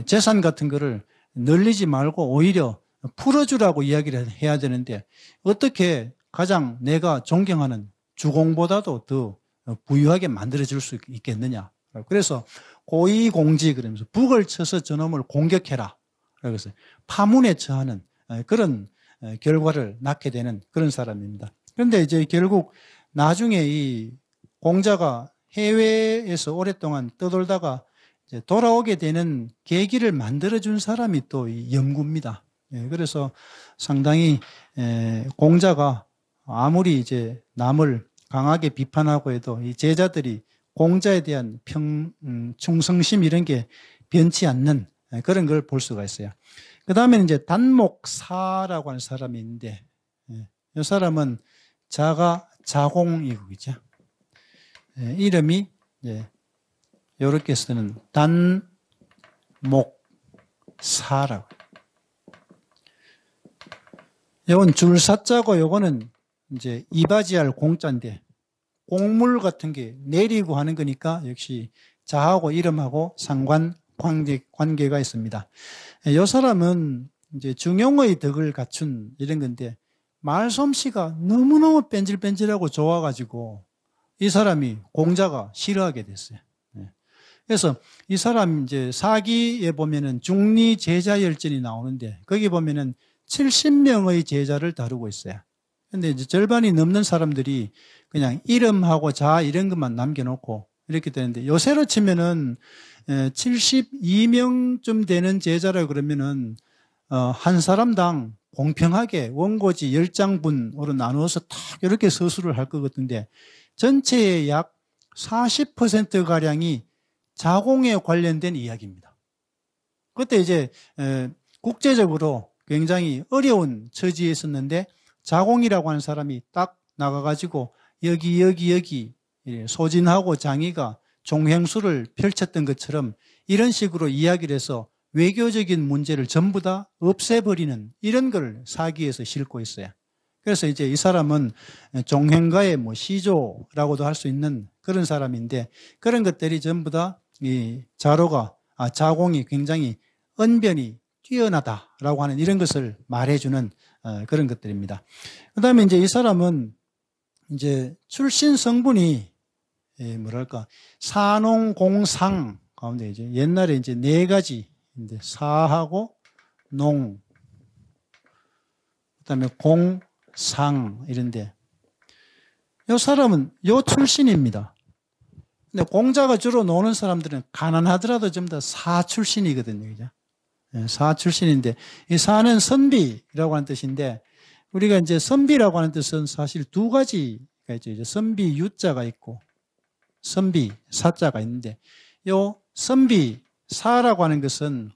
재산 같은 거를 늘리지 말고 오히려 풀어주라고 이야기를 해야 되는데 어떻게 가장 내가 존경하는 주공보다도 더 부유하게 만들어줄 수 있겠느냐. 그래서 고위공지 그러면서 북을 쳐서 저놈을 공격해라. 그래서 파문에 처하는 그런 결과를 낳게 되는 그런 사람입니다. 그런데 이제 결국 나중에 이 공자가 해외에서 오랫동안 떠돌다가 이제 돌아오게 되는 계기를 만들어준 사람이 또 이 염구입니다. 그래서 상당히 공자가 아무리 이제 남을 강하게 비판하고 해도 이 제자들이 공자에 대한 충성심 이런 게 변치 않는 그런 걸 볼 수가 있어요. 그 다음에 이제 단목사라고 하는 사람이 있는데 이 사람은 자가 자공이고 그죠. 이름이 이렇게 쓰는 단목사라고. 이건 줄사자고 요거는 이제 이바지할 공자인데 공물 같은 게 내리고 하는 거니까 역시 자하고 이름하고 상관 관계가 있습니다. 이 사람은 이제 중용의 덕을 갖춘 이런 건데 말솜씨가 너무너무 뺀질뺀질하고 좋아가지고 이 사람이 공자가 싫어하게 됐어요. 그래서 이 사람 이제 사기에 보면은 중리 제자열전이 나오는데 거기 보면은 70명의 제자를 다루고 있어요. 근데 이제 절반이 넘는 사람들이 그냥 이름하고 자 이런 것만 남겨놓고 이렇게 되는데, 요새로 치면은 72명쯤 되는 제자라 그러면은 한 사람당 공평하게 원고지 10장분으로 나누어서 딱 이렇게 서술을 할 것 같은데, 전체의 약 40%가량이 자공에 관련된 이야기입니다. 그때 이제 국제적으로 굉장히 어려운 처지에 있었는데, 자공이라고 하는 사람이 딱 나가가지고 여기 소진하고 장이가 종횡수를 펼쳤던 것처럼 이런 식으로 이야기를 해서 외교적인 문제를 전부 다 없애버리는 이런 걸 사기에서 싣고 있어요. 그래서 이제 이 사람은 종횡가의 시조라고도 할 수 있는 그런 사람인데, 그런 것들이 전부 다 이 자공이 굉장히 언변이 뛰어나다라고 하는 이런 것을 말해주는 그런 것들입니다. 그 다음에 이제 이 사람은 이제 출신 성분이 사농공상 가운데 이제 옛날에 이제 네 가지, 이제 사하고 농, 그다음에 공상 이런데, 이 사람은 요 출신입니다. 근데 공자가 주로 노는 사람들은 가난하더라도 전부 다 사 출신이거든요, 그죠? 사 출신인데, 이 사는 선비라고 하는 뜻인데, 우리가 이제 선비라고 하는 뜻은 사실 두 가지가 있죠. 이제 선비 유자가 있고 선비 사자가 있는데, 요 선비 사라고 하는 것은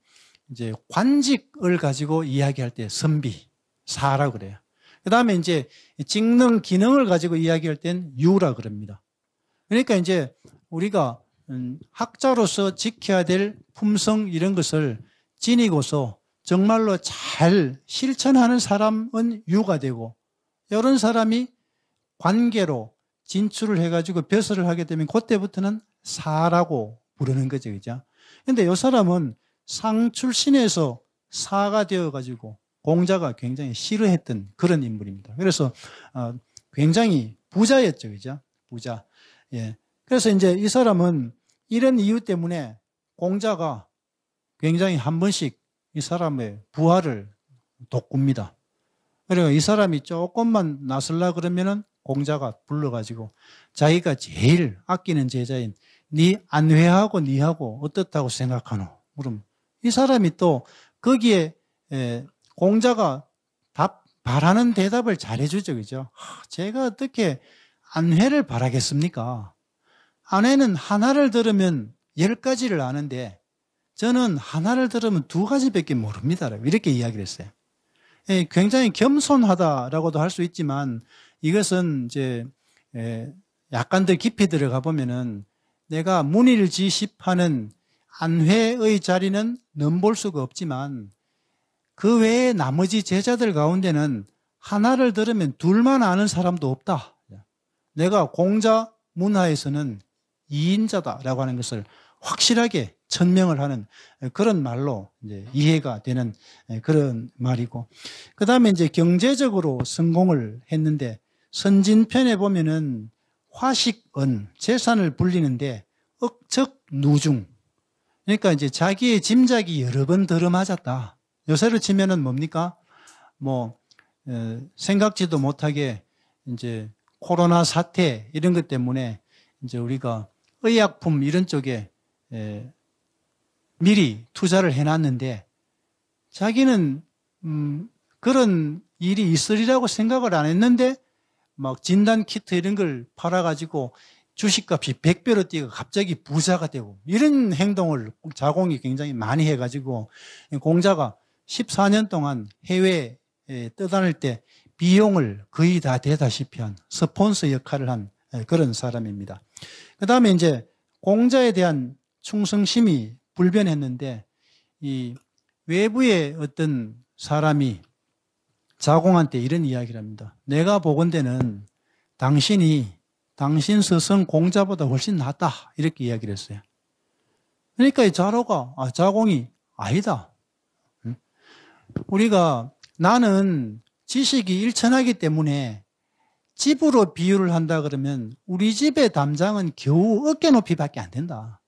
이제 관직을 가지고 이야기할 때 선비 사라고 그래요. 그 다음에 이제 직능 기능을 가지고 이야기할 땐 유라 그럽니다. 그러니까 이제 우리가 학자로서 지켜야 될 품성 이런 것을 지니고서 정말로 잘 실천하는 사람은 유가 되고, 이런 사람이 관계로 진출을 해가지고 벼슬을 하게 되면 그때부터는 사라고 부르는 거죠, 그죠? 근데 이 사람은 상 출신에서 사가 되어가지고 공자가 굉장히 싫어했던 그런 인물입니다. 그래서 굉장히 부자였죠, 그죠? 부자. 예. 그래서 이제 이 사람은 이런 이유 때문에 공자가 굉장히 한 번씩 이 사람의 부하를 돋굽니다. 그리고 이 사람이 조금만 나설라 그러면은 공자가 불러가지고 자기가 제일 아끼는 제자인 네 안회하고 니하고 어떻다고 생각하노? 그럼 이 사람이 또 거기에 공자가 바라는 대답을 잘해주죠, 그죠? 제가 어떻게 안회를 바라겠습니까? 안회는 하나를 들으면 10가지를 아는데 저는 하나를 들으면 2가지밖에 모릅니다. 이렇게 이야기를 했어요. 굉장히 겸손하다라고도 할 수 있지만, 이것은 이제 약간 더 깊이 들어가 보면은 내가 문일지십하는 안회의 자리는 넘볼 수가 없지만 그 외에 나머지 제자들 가운데는 하나를 들으면 둘만 아는 사람도 없다. 내가 공자 문화에서는 2인자다라고 하는 것을 확실하게 천명을 하는 그런 말로 이제 이해가 되는 그런 말이고, 그 다음에 이제 경제적으로 성공을 했는데, 선진편에 보면은 화식언, 재산을 불리는데 억척 누중, 그러니까 이제 자기의 짐작이 여러 번 들어맞았다. 요새로 치면은 뭡니까? 생각지도 못하게 이제 코로나 사태 이런 것 때문에 이제 우리가 의약품 이런 쪽에 미리 투자를 해놨는데 자기는 그런 일이 있으리라고 생각을 안 했는데 막 진단 키트 이런 걸 팔아가지고 주식값이 100배로 뛰고 갑자기 부자가 되고, 이런 행동을 자공이 굉장히 많이 해가지고 공자가 14년 동안 해외에 떠다닐 때 비용을 거의 다 대다시피 한 스폰서 역할을 한 그런 사람입니다. 그 다음에 이제 공자에 대한 충성심이 불변했는데, 이 외부의 어떤 사람이 자공한테 이런 이야기를 합니다. 내가 보건대는 당신 스승 공자보다 훨씬 낫다, 이렇게 이야기를 했어요. 그러니까 이 자공이 아니다. 우리가 나는 지식이 일천하기 때문에 집으로 비유를 한다 그러면 우리 집의 담장은 겨우 어깨 높이밖에 안 된다.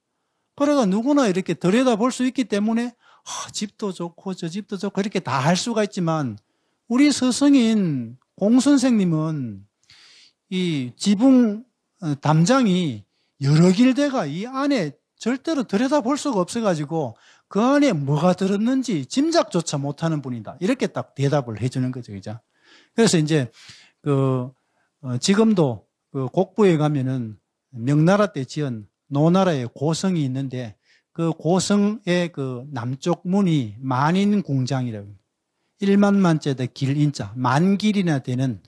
그래가 누구나 이렇게 들여다볼 수 있기 때문에 집도 좋고 저 집도 좋고 이렇게 다 할 수가 있지만, 우리 스승인 공선생님은 이 지붕 담장이 여러 길대가 이 안에 절대로 들여다볼 수가 없어가지고 그 안에 뭐가 들었는지 짐작조차 못하는 분이다. 이렇게 딱 대답을 해주는 거죠, 그죠? 그래서 이제 지금도 그 곡부에 가면은 명나라 때 지은 노나라의 고성이 있는데 그 고성의 그 남쪽 문이 만인궁장이라고 1만만째의 길인자 만길이나 되는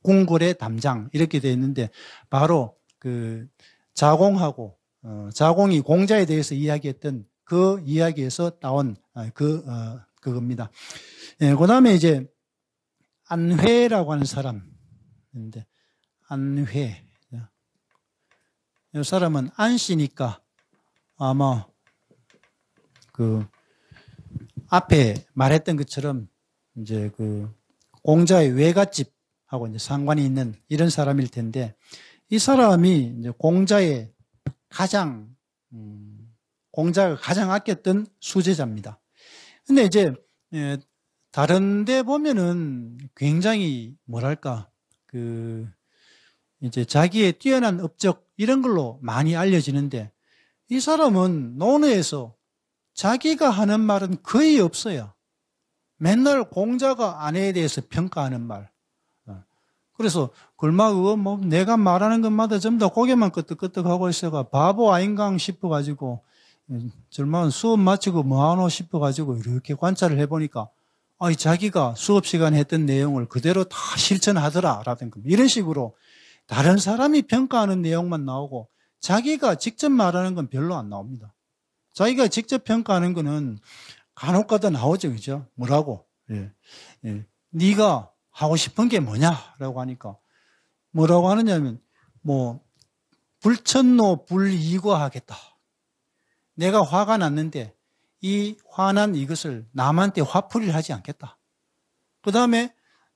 궁궐의 담장 이렇게 되어 있는데 바로 그 자공하고 자공이 공자에 대해서 이야기했던 그 이야기에서 나온 그겁니다. 그 다음에 이제 안회라고 하는 사람인데 안회 이 사람은 안씨니까 아마 그 앞에 말했던 것처럼 이제 그 공자의 외갓집하고 이제 상관이 있는 이런 사람일 텐데 이 사람이 이제 공자가 가장 아꼈던 수제자입니다. 근데 이제 다른 데 보면은 굉장히 뭐랄까 이제 자기의 뛰어난 업적 이런 걸로 많이 알려지는데 이 사람은 논어에서 자기가 하는 말은 거의 없어요. 맨날 공자가 아내에 대해서 평가하는 말. 그래서 글마 그거 뭐 내가 말하는 것마다 전부 다 고개만 끄덕끄덕하고 있어가 바보 아인강 싶어가지고 절망은 수업 마치고 뭐하노 싶어가지고 이렇게 관찰을 해보니까 자기가 수업 시간에 했던 내용을 그대로 다 실천하더라 라든가 이런 식으로 다른 사람이 평가하는 내용만 나오고 자기가 직접 말하는 건 별로 안 나옵니다. 자기가 직접 평가하는 거는 간혹가다 나오죠, 그죠? 뭐라고? 네가 하고 싶은 게 뭐냐라고 하니까 뭐라고 하느냐면 뭐 불천노 불이과하겠다. 내가 화가 났는데 이 화난 이것을 남한테 화풀이를 하지 않겠다. 그 다음에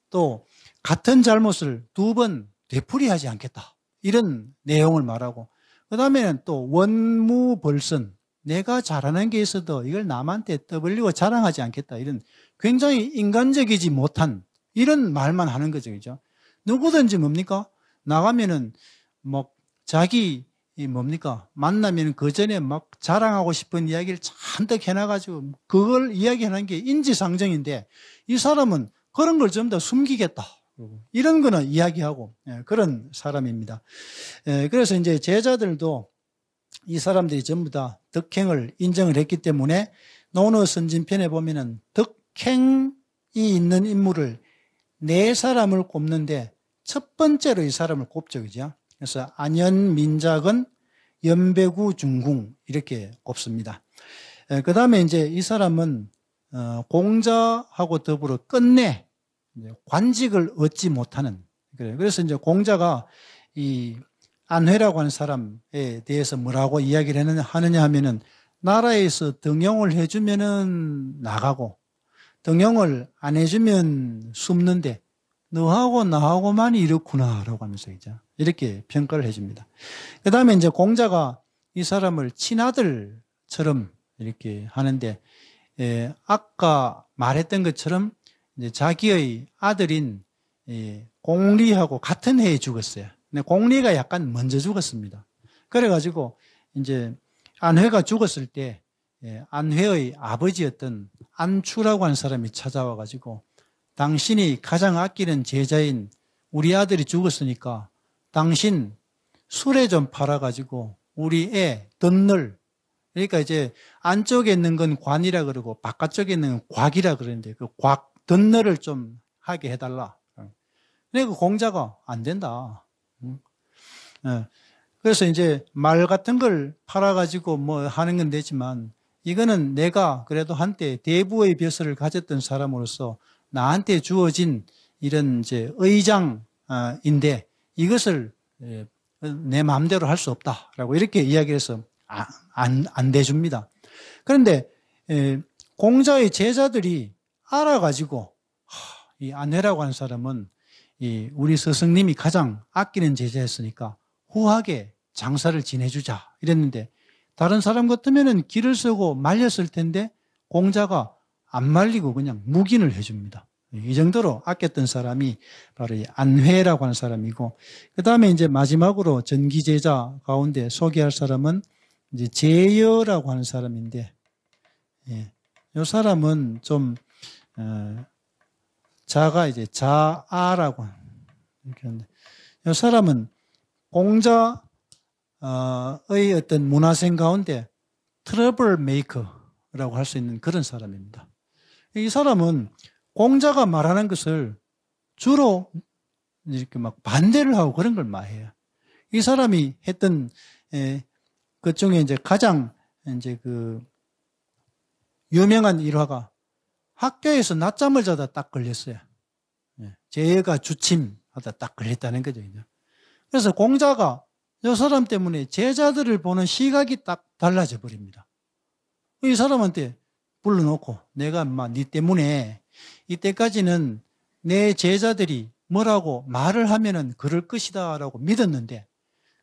또 같은 잘못을 2번 되풀이하지 않겠다. 이런 내용을 말하고 그 다음에는 또 원무벌선 내가 잘하는 게 있어도 이걸 남한테 떠벌리고 자랑하지 않겠다. 이런 굉장히 인간적이지 못한 이런 말만 하는 거죠. 그죠? 누구든지 뭡니까? 나가면은 뭐 자기 뭡니까? 만나면 그 전에 막 자랑하고 싶은 이야기를 잔뜩 해놔가지고 그걸 이야기하는 게 인지상정인데 이 사람은 그런 걸 전부 다 숨기겠다. 이런 거는 이야기하고 그런 사람입니다. 그래서 이제 제자들도 이 사람들이 전부 다 덕행을 인정을 했기 때문에 논어 선진편에 보면은 덕행이 있는 인물을 4사람을 꼽는데 첫 번째로 이 사람을 꼽죠. 그죠? 그래서 안현, 민작은, 연배구, 중궁 이렇게 꼽습니다. 그 다음에 이제 이 사람은 공자하고 더불어 끝내 관직을 얻지 못하는 그래서 이제 공자가 이 안회라고 하는 사람에 대해서 뭐라고 이야기를 하느냐 하면은 나라에서 등용을 해주면은 나가고 등용을 안 해주면 숨는데 너하고 나하고만 이렇구나라고 하면서 이렇게 평가를 해줍니다. 그 다음에 이제 공자가 이 사람을 친아들처럼 이렇게 하는데 아까 말했던 것처럼 이제 자기의 아들인 공리하고 같은 해에 죽었어요. 근데 공리가 약간 먼저 죽었습니다. 그래가지고 이제 안회가 죽었을 때 안회의 아버지였던 안추라고 하는 사람이 찾아와가지고 당신이 가장 아끼는 제자인 우리 아들이 죽었으니까 당신 술에 좀 팔아가지고 우리 애 덧늘 그러니까 이제 안쪽에 있는 건 관이라 그러고 바깥쪽에 있는 건 곽이라 그러는데 그 곽 덧늘을 좀 하게 해달라. 그러니까 공자가 안 된다. 그래서 이제 말 같은 걸 팔아가지고 뭐 하는 건 되지만 이거는 내가 그래도 한때 대부의 벼슬을 가졌던 사람으로서 나한테 주어진 이런 이제 의장인데 이것을 내 마음대로 할 수 없다라고 이렇게 이야기해서 안 대줍니다. 그런데 공자의 제자들이 알아가지고 이 안회라고 하는 사람은 우리 스승님이 가장 아끼는 제자였으니까 후하게 장사를 지내주자 이랬는데 다른 사람 같으면 길을 쓰고 말렸을 텐데 공자가 안 말리고 그냥 묵인을 해줍니다. 이 정도로 아꼈던 사람이 바로 이 안회라고 하는 사람이고, 그 다음에 이제 마지막으로 전기제자 가운데 소개할 사람은 이제 제여라고 하는 사람인데, 예, 이 사람은 좀 자가 이제 자아라고 하는, 이렇게 하는데, 이 사람은 공자의 어떤 문화생 가운데 트러블 메이커라고 할 수 있는 그런 사람입니다. 이 사람은 공자가 말하는 것을 주로 이렇게 막 반대를 하고 그런 걸 말해요. 이 사람이 했던 그 중에 이제 가장 이제 그 유명한 일화가 학교에서 낮잠을 자다 딱 걸렸어요. 제가 주침하다 딱 걸렸다는 거죠. 그래서 공자가 이 사람 때문에 제자들을 보는 시각이 딱 달라져 버립니다. 이 사람한테 불러놓고 내가 네 때문에 이때까지는 내 제자들이 뭐라고 말을 하면은 그럴 것이다 라고 믿었는데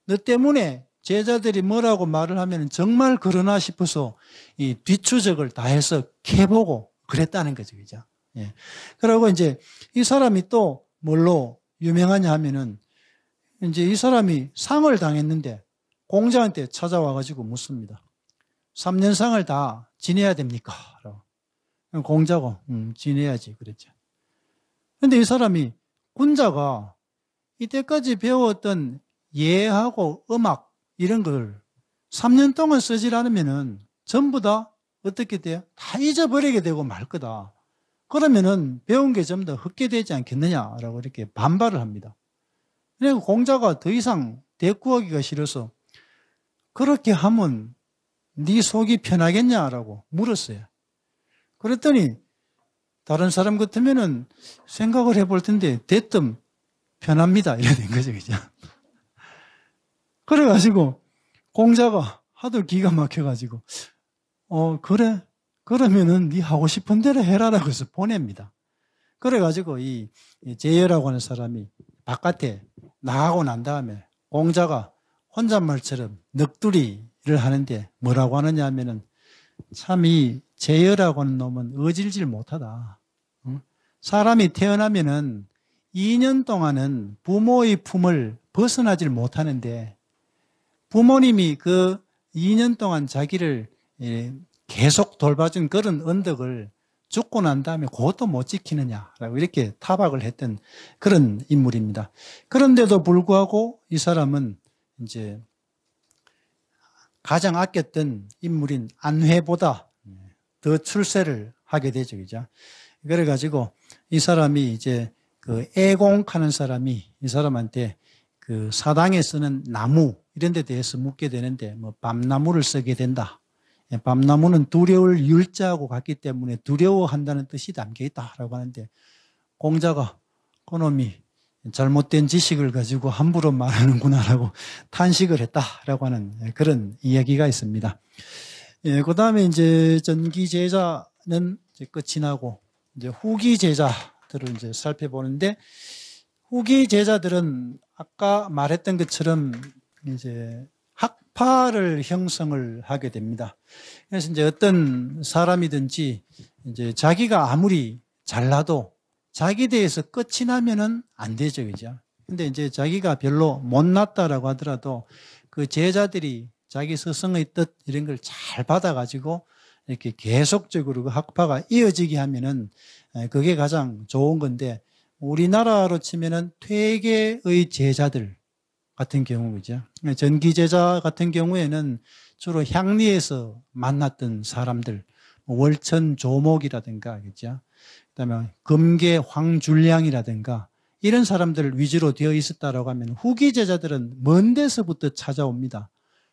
너 때문에 제자들이 뭐라고 말을 하면은 정말 그러나 싶어서 이 뒷추적을 다 해서 캐보고 그랬다는 거죠. 그죠? 예. 그리고 이제 이 사람이 또 뭘로 유명하냐 하면은 이제 이 사람이 상을 당했는데 공자한테 찾아와가지고 묻습니다. 3년상을 다 지내야 됩니까? 라고. 공자가 지내야지 그랬죠. 그런데 이 사람이 군자가 이때까지 배웠던 예하고 음악 이런 걸 3년 동안 쓰질 않으면은 전부 다 어떻게 돼요? 다 잊어버리게 되고 말 거다. 그러면은 배운 게 좀 더 헛게 되지 않겠느냐라고 이렇게 반발을 합니다. 그래서 공자가 더 이상 대꾸하기가 싫어서 그렇게 하면 네 속이 편하겠냐라고 물었어요. 그랬더니 다른 사람 같으면은 생각을 해볼 텐데 대뜸 편합니다 이래 된 거죠. 그죠? 그래가지고 공자가 하도 기가 막혀가지고 그래 그러면은 네 하고 싶은 대로 해라라고 해서 보냅니다. 그래가지고 이 제여라고 하는 사람이 바깥에 나가고 난 다음에 공자가 혼잣말처럼 넋두리를 하는데 뭐라고 하느냐 하면은 참 이 제여라고 하는 놈은 어질질 못하다. 사람이 태어나면은 2년 동안은 부모의 품을 벗어나질 못하는데 부모님이 그 2년 동안 자기를 계속 돌봐준 그런 언덕을 죽고 난 다음에 그것도 못 지키느냐라고 이렇게 타박을 했던 그런 인물입니다. 그런데도 불구하고 이 사람은 이제 가장 아꼈던 인물인 안회보다 더 출세를 하게 되죠. 그죠? 그래가지고 이 사람이 이제 그 애공하는 사람이 이 사람한테 그 사당에 쓰는 나무 이런 데 대해서 묻게 되는데 뭐 밤나무를 쓰게 된다. 밤나무는 두려울 율자하고 같기 때문에 두려워한다는 뜻이 담겨 있다라고 하는데 공자가 그놈이 잘못된 지식을 가지고 함부로 말하는구나라고 탄식을 했다라고 하는 그런 이야기가 있습니다. 예, 그 다음에 이제 전기 제자는 이제 끝이 나고 이제 후기 제자들을 이제 살펴보는데 후기 제자들은 아까 말했던 것처럼 이제 학파를 형성을 하게 됩니다. 그래서 이제 어떤 사람이든지 이제 자기가 아무리 잘나도 자기 대해서 끝이 나면은 안 되죠. 그죠? 근데 이제 자기가 별로 못났다라고 하더라도 그 제자들이 자기 스승의 뜻 이런 걸 잘 받아가지고 이렇게 계속적으로 그 학파가 이어지게 하면은 그게 가장 좋은 건데 우리나라로 치면은 퇴계의 제자들 같은 경우죠. 전기제자 같은 경우에는 주로 향리에서 만났던 사람들, 월천 조목이라든가, 그죠? 그다음에 금계 황줄량이라든가 이런 사람들 위주로 되어 있었다라고 하면 후기 제자들은 먼 데서부터 찾아옵니다.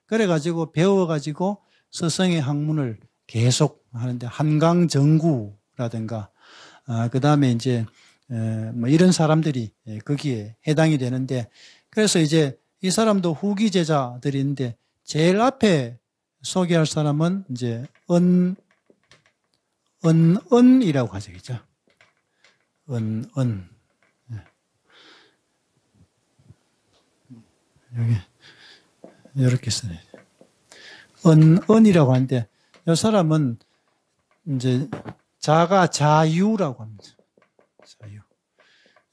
그래가지고 배워가지고 스승의 학문을 계속 하는데 한강정구라든가, 그다음에 이제 뭐 이런 사람들이 거기에 해당이 되는데. 그래서 이제 이 사람도 후기 제자들인데 제일 앞에 소개할 사람은 이제 은이라고 하죠. 그죠? 은. 여기 이렇게 써요. 은이라고 하는데 이 사람은 이제 자가 자유라고 합니다.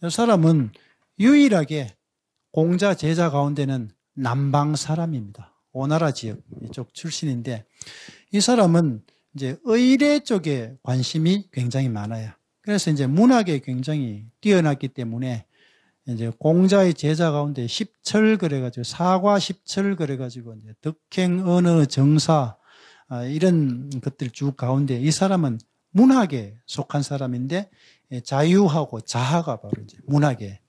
이 사람은 유일하게 공자 제자 가운데는 남방 사람입니다. 오나라 지역 이쪽 출신인데 이 사람은 이제 의례 쪽에 관심이 굉장히 많아요. 그래서 이제 문학에 굉장히 뛰어났기 때문에 이제 공자의 제자 가운데 십철 그래가지고 사과 십철 그래가지고 이제 덕행 언어 정사 이런 것들 쭉 가운데 이 사람은 문학에 속한 사람인데 자유하고 자아가 바로 이제 문학에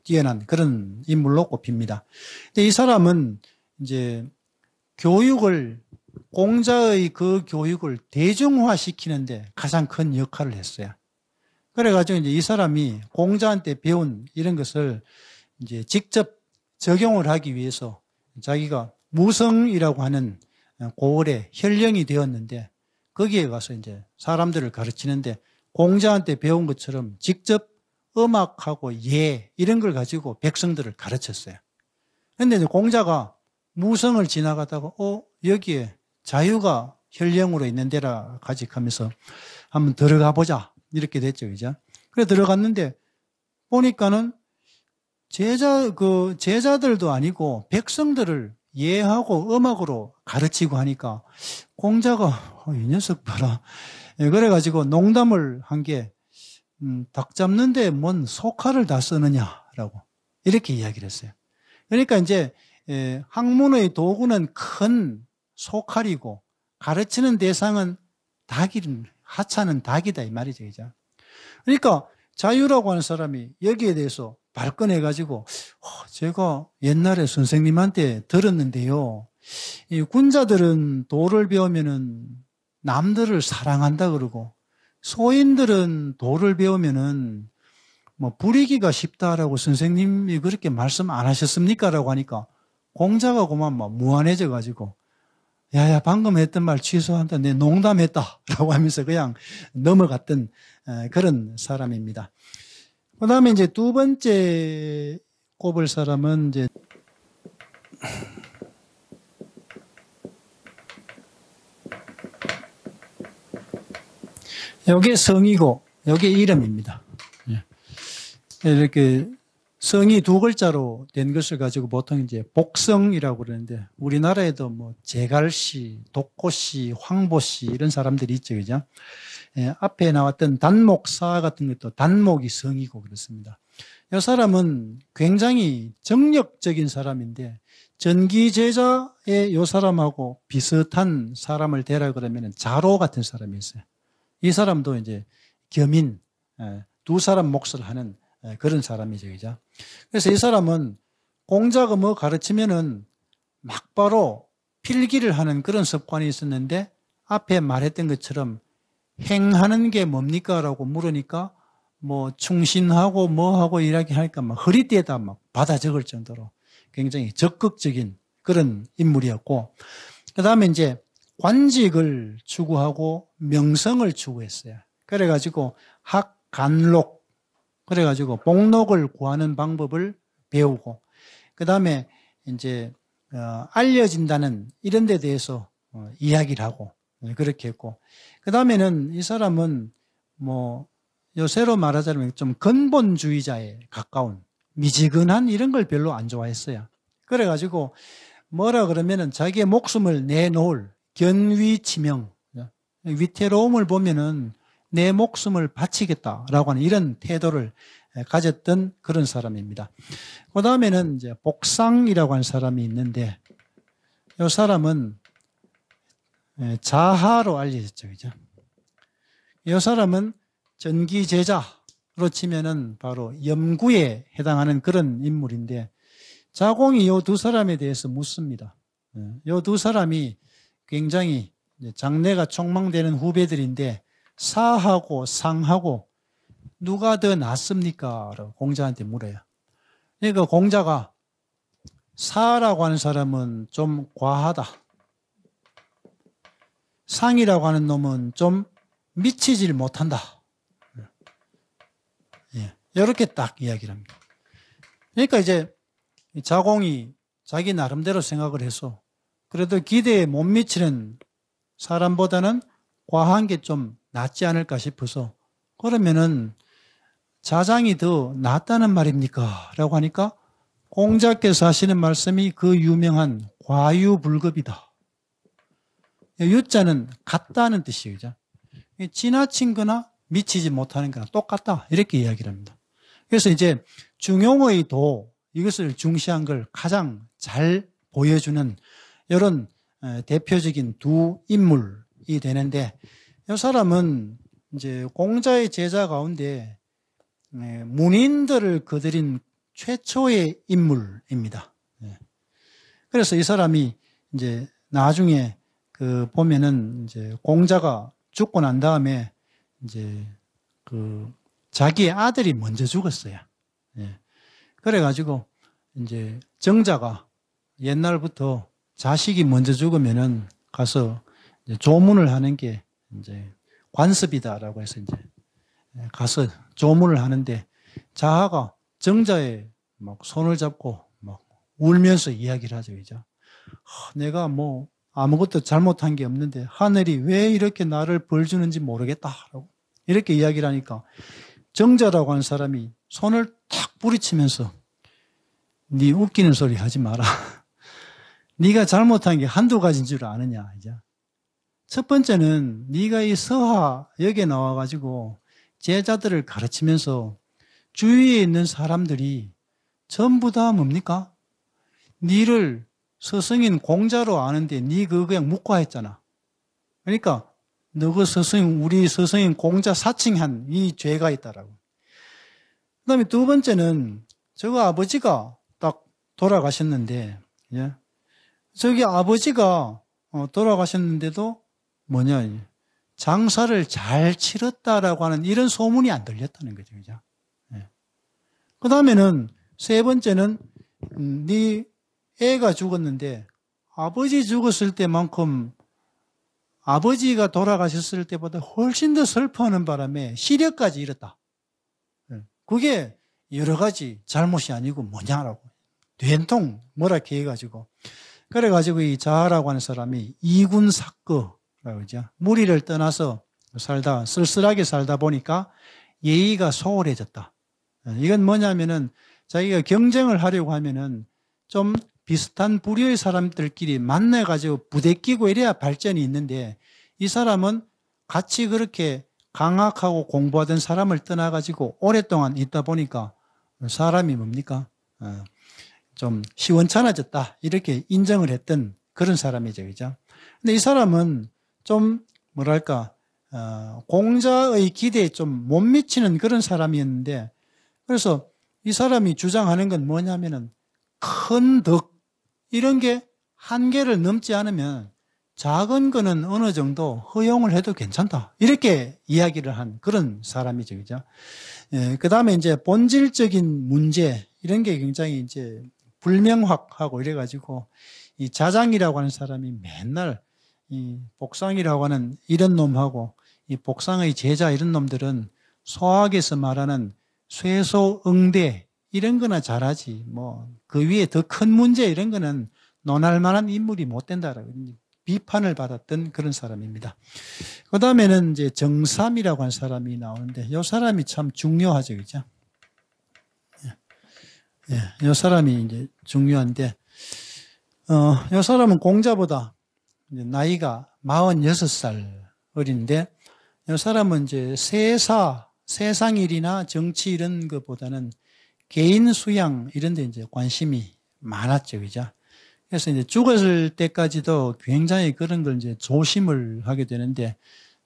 뛰어난 그런 인물로 꼽힙니다. 근데 이 사람은 이제 공자의 그 교육을 대중화시키는데 가장 큰 역할을 했어요. 그래가지고 이제 이 사람이 공자한테 배운 이런 것을 이제 직접 적용을 하기 위해서 자기가 무성이라고 하는 고을에 현령이 되었는데 거기에 가서 이제 사람들을 가르치는데 공자한테 배운 것처럼 직접 음악하고 예 이런 걸 가지고 백성들을 가르쳤어요. 그런데 이제 공자가 무성을 지나가다가 여기에 자유가 현령으로 있는 데라 가직하면서 한번 들어가 보자 이렇게 됐죠, 그죠? 그래 들어갔는데 보니까는 제자들도 아니고 백성들을 예하고 음악으로 가르치고 하니까 공자가 이 녀석 봐라. 그래가지고 농담을 한 게 닭 잡는데 뭔 소칼을 다 쓰느냐라고 이렇게 이야기를 했어요. 그러니까 이제 학문의 도구는 큰 소칼이고 가르치는 대상은 하찮은 닭이다 이 말이죠, 그죠? 그러니까 자유라고 하는 사람이 여기에 대해서 발끈해가지고 제가 옛날에 선생님한테 들었는데요. 이 군자들은 도를 배우면은 남들을 사랑한다 그러고 소인들은 도를 배우면은 뭐 부리기가 쉽다라고 선생님이 그렇게 말씀 안 하셨습니까? 라고 하니까 공자가 그만 막 무안해져 가지고 야야 방금 했던 말 취소한다. 내 농담했다. 라고 하면서 그냥 넘어갔던 그런 사람입니다. 그 다음에 이제 두 번째 꼽을 사람은 이제 여기 성이고 여기 이름입니다. 이렇게 성이 두 글자로 된 것을 가지고 보통 이제 복성이라고 그러는데 우리나라에도 뭐 제갈씨, 독고씨, 황보씨 이런 사람들이 있죠, 그죠? 앞에 나왔던 단목사 같은 것도 단목이 성이고 그렇습니다. 이 사람은 굉장히 정력적인 사람인데 전기제자의 이 사람하고 비슷한 사람을 대라 그러면 자로 같은 사람이 있어요. 이 사람도 이제 겸인 두 사람 몫을 하는 그런 사람이죠, 그죠? 그래서 이 사람은 공자가 뭐 가르치면은 막바로 필기를 하는 그런 습관이 있었는데 앞에 말했던 것처럼 행하는 게 뭡니까? 라고 물으니까 뭐 충신하고 뭐하고 이야기하니까 막 허리띠에다 막 받아 적을 정도로 굉장히 적극적인 그런 인물이었고 그 다음에 이제 관직을 추구하고 명성을 추구했어요. 그래가지고 학간록 그래가지고 복록을 구하는 방법을 배우고 그 다음에 이제 알려진다는 이런 데 대해서 이야기를 하고 그렇게 했고 그 다음에는 이 사람은 뭐 요새로 말하자면 좀 근본주의자에 가까운 미지근한 이런 걸 별로 안 좋아했어요. 그래가지고 뭐라 그러면은 자기의 목숨을 내놓을 견위치명 위태로움을 보면은 내 목숨을 바치겠다라고 하는 이런 태도를 가졌던 그런 사람입니다. 그 다음에는 이제 복상이라고 하는 사람이 있는데 이 사람은 자하로 알려졌죠, 그죠? 이 사람은 전기제자로 치면은 바로 염구에 해당하는 그런 인물인데 자공이 이 두 사람에 대해서 묻습니다. 이 두 사람이 굉장히 장래가 촉망되는 후배들인데 사하고 상하고 누가 더 낫습니까? 라고 공자한테 물어요. 그러니까 공자가 사라고 하는 사람은 좀 과하다. 상이라고 하는 놈은 좀 미치질 못한다. 이렇게 딱 이야기를 합니다. 그러니까 이제 자공이 자기 나름대로 생각을 해서 그래도 기대에 못 미치는 사람보다는 과한 게 좀 낫지 않을까 싶어서 그러면은 자장이 더 낫다는 말입니까? 라고 하니까 공자께서 하시는 말씀이 그 유명한 과유불급이다. 유자는 같다는 뜻이죠. 지나친 거나 미치지 못하는 거나 똑같다. 이렇게 이야기를 합니다. 그래서 이제 중용의 도, 이것을 중시한 걸 가장 잘 보여주는 이런 대표적인 두 인물이 되는데, 이 사람은 이제 공자의 제자 가운데 문인들을 거느린 최초의 인물입니다. 그래서 이 사람이 이제 나중에 그 보면은 이제 공자가 죽고 난 다음에 이제 그 자기의 아들이 먼저 죽었어요. 그래가지고 이제 정자가 옛날부터 자식이 먼저 죽으면은 가서 이제 조문을 하는 게 이제 관습이다라고 해서 이제 가서 조문을 하는데, 자하가 정자의 막 손을 잡고 막 울면서 이야기를 하죠, 이제. 내가 뭐 아무것도 잘못한 게 없는데 하늘이 왜 이렇게 나를 벌 주는지 모르겠다라고 이렇게 이야기를 하니까, 정자라고 하는 사람이 손을 탁 부리치면서 네 웃기는 소리 하지 마라. 네가 잘못한 게 한두 가지인 줄 아느냐, 이제. 첫 번째는 네가 이 서하역에 나와가지고 제자들을 가르치면서 주위에 있는 사람들이 전부 다 뭡니까? 네를 스승인 공자로 아는데 네 그거 그냥 묵과했잖아. 그러니까 너 그 스승, 우리 스승인 공자 사칭한 이 죄가 있다라고. 그 다음에 두 번째는 저거 아버지가 딱 돌아가셨는데, 예? 저기 아버지가 돌아가셨는데도 뭐냐, 장사를 잘 치렀다라고 하는 이런 소문이 안 들렸다는 거죠, 그죠? 예. 그 다음에는 세 번째는 네 애가 죽었는데 아버지 죽었을 때만큼 아버지가 돌아가셨을 때보다 훨씬 더 슬퍼하는 바람에 시력까지 잃었다. 그게 여러 가지 잘못이 아니고 뭐냐라고. 된통 뭐라 이렇게 해가지고. 그래가지고 이 자하라고 하는 사람이 이군삭거라고 그러죠. 무리를 떠나서 살다, 쓸쓸하게 살다 보니까 예의가 소홀해졌다. 이건 뭐냐면은 자기가 경쟁을 하려고 하면은 좀 비슷한 부류의 사람들끼리 만나가지고 부대끼고 이래야 발전이 있는데, 이 사람은 같이 그렇게 강학하고 공부하던 사람을 떠나가지고 오랫동안 있다 보니까 사람이 뭡니까? 좀 시원찮아졌다. 이렇게 인정을 했던 그런 사람이죠. 그죠? 근데 이 사람은 좀 뭐랄까, 공자의 기대에 좀 못 미치는 그런 사람이었는데, 그래서 이 사람이 주장하는 건 뭐냐면은 큰 덕, 이런 게 한계를 넘지 않으면 작은 거는 어느 정도 허용을 해도 괜찮다. 이렇게 이야기를 한 그런 사람이죠. 그죠? 그 다음에 이제 본질적인 문제, 이런 게 굉장히 이제 불명확하고 이래가지고, 이 자장이라고 하는 사람이 맨날 이 복상이라고 하는 이런 놈하고 이 복상의 제자 이런 놈들은 소학에서 말하는 쇠소응대 이런 거나 잘하지, 뭐 그 위에 더 큰 문제 이런 거는 논할 만한 인물이 못 된다라고 비판을 받았던 그런 사람입니다. 그 다음에는 이제 정삼이라고 하는 사람이 나오는데, 이 사람이 참 중요하죠, 그죠? 예, 이 사람이 이제 중요한데, 이 사람은 공자보다 이제 나이가 46살 어린데, 이 사람은 이제 세상 일이나 정치 이런 것보다는 개인 수양 이런 데 이제 관심이 많았죠, 그죠? 그래서 이제 죽었을 때까지도 굉장히 그런 걸 이제 조심을 하게 되는데,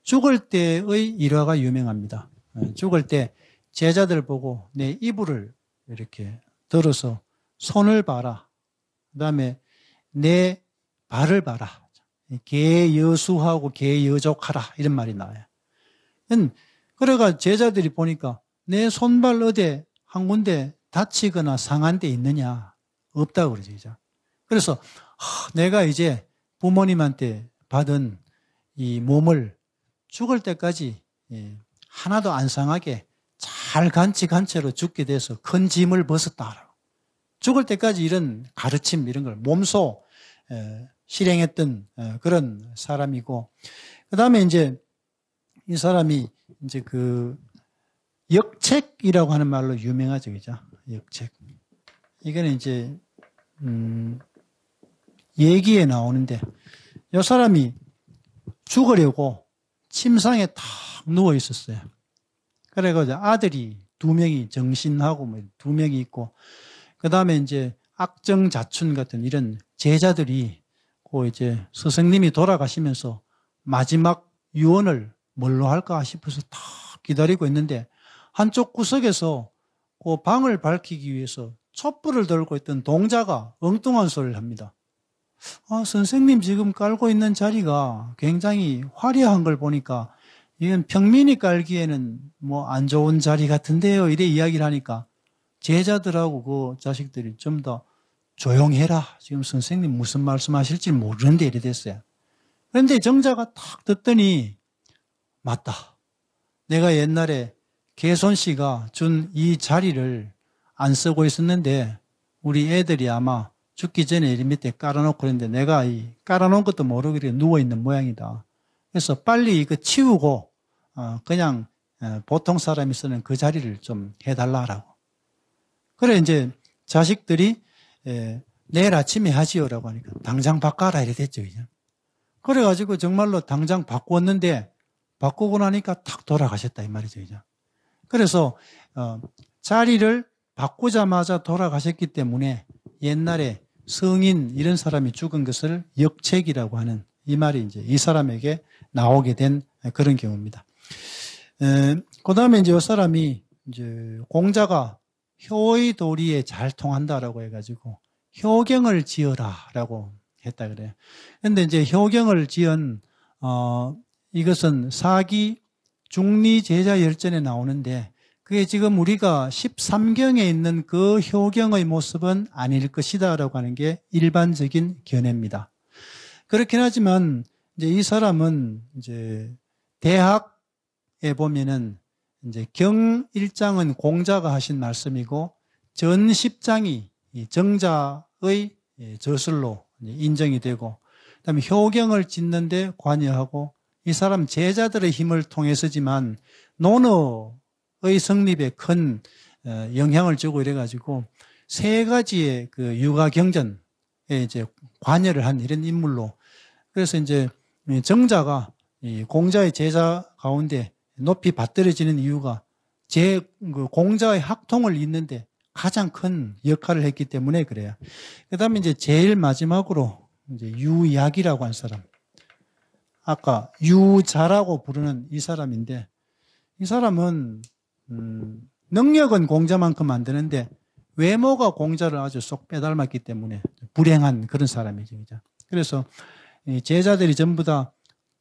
죽을 때의 일화가 유명합니다. 죽을 때 제자들 보고 내 이불을 이렇게 들어서 손을 봐라. 그 다음에 내 발을 봐라. 개여수하고 개여족하라. 이런 말이 나와요. 그래가 제자들이 보니까 내 손발 어디 한 군데 다치거나 상한 데 있느냐? 없다고 그러죠. 그래서 내가 이제 부모님한테 받은 이 몸을 죽을 때까지 하나도 안 상하게 잘 간직한 채로 죽게 돼서 큰 짐을 벗었다. 죽을 때까지 이런 가르침 이런 걸 몸소 실행했던 그런 사람이고, 그 다음에 이제 이 사람이 이제 그 역책이라고 하는 말로 유명하죠, 그죠? 역책. 이거는 이제 얘기에 나오는데, 이 사람이 죽으려고 침상에 탁 누워 있었어요. 그래가지고 아들이 2명이 정신하고 뭐 2명이 있고, 그 다음에 이제 악정자춘 같은 이런 제자들이 그 이제 스승님이 돌아가시면서 마지막 유언을 뭘로 할까 싶어서 탁 기다리고 있는데, 한쪽 구석에서 그 방을 밝히기 위해서 촛불을 들고 있던 동자가 엉뚱한 소리를 합니다. 선생님 지금 깔고 있는 자리가 굉장히 화려한 걸 보니까 이건 평민이 깔기에는 뭐 안 좋은 자리 같은데요. 이래 이야기를 하니까 제자들하고 그 자식들이 좀 더 조용해라. 지금 선생님 무슨 말씀하실지 모르는데 이래 됐어요. 그런데 정자가 탁 듣더니 맞다. 내가 옛날에 개손 씨가 준 이 자리를 안 쓰고 있었는데 우리 애들이 아마 죽기 전에 이 밑에 깔아놓고 그랬는데 내가 이 깔아놓은 것도 모르고 누워있는 모양이다. 그래서 빨리 이거 치우고 그냥 보통 사람이 쓰는 그 자리를 좀 해달라고. 그래 이제 자식들이 내일 아침에 하지요라고 하니까 당장 바꿔라 이래 됐죠. 그죠? 그래가지고 정말로 당장 바꾸었는데 바꾸고 나니까 탁 돌아가셨다 이 말이죠. 그죠? 그래서 자리를 바꾸자마자 돌아가셨기 때문에 옛날에 성인 이런 사람이 죽은 것을 역책이라고 하는 이 말이 이제 이 사람에게 나오게 된 그런 경우입니다. 그 다음에 이제 이 사람이 이제 공자가 효의 도리에 잘 통한다라고 해가지고 효경을 지어라라고 했다 그래요. 그런데 이제 효경을 지은 이것은 사기 중리 제자 열전에 나오는데 그게 지금 우리가 13경에 있는 그 효경의 모습은 아닐 것이다라고 하는 게 일반적인 견해입니다. 그렇긴 하지만 이제 이 사람은 이제 대학에 보면은 이제 경 1장은 공자가 하신 말씀이고 전 10장이 정자의 저술로 인정이 되고 그다음에 효경을 짓는데 관여하고 이 사람 제자들의 힘을 통해서지만 논어의 성립에 큰 영향을 주고 이래가지고 3가지의 그 육아경전에 이제 관여를 한 이런 인물로 그래서 이제 정자가 공자의 제자 가운데 높이 받들어지는 이유가 그 공자의 학통을 잇는데 가장 큰 역할을 했기 때문에 그래요. 그 다음에 이제 제일 마지막으로 이제 유약이라고 한 사람. 아까 유자라고 부르는 이 사람인데 이 사람은 능력은 공자만큼 안 되는데 외모가 공자를 아주 쏙 빼닮았기 때문에 불행한 그런 사람이죠. 그래서 제자들이 전부 다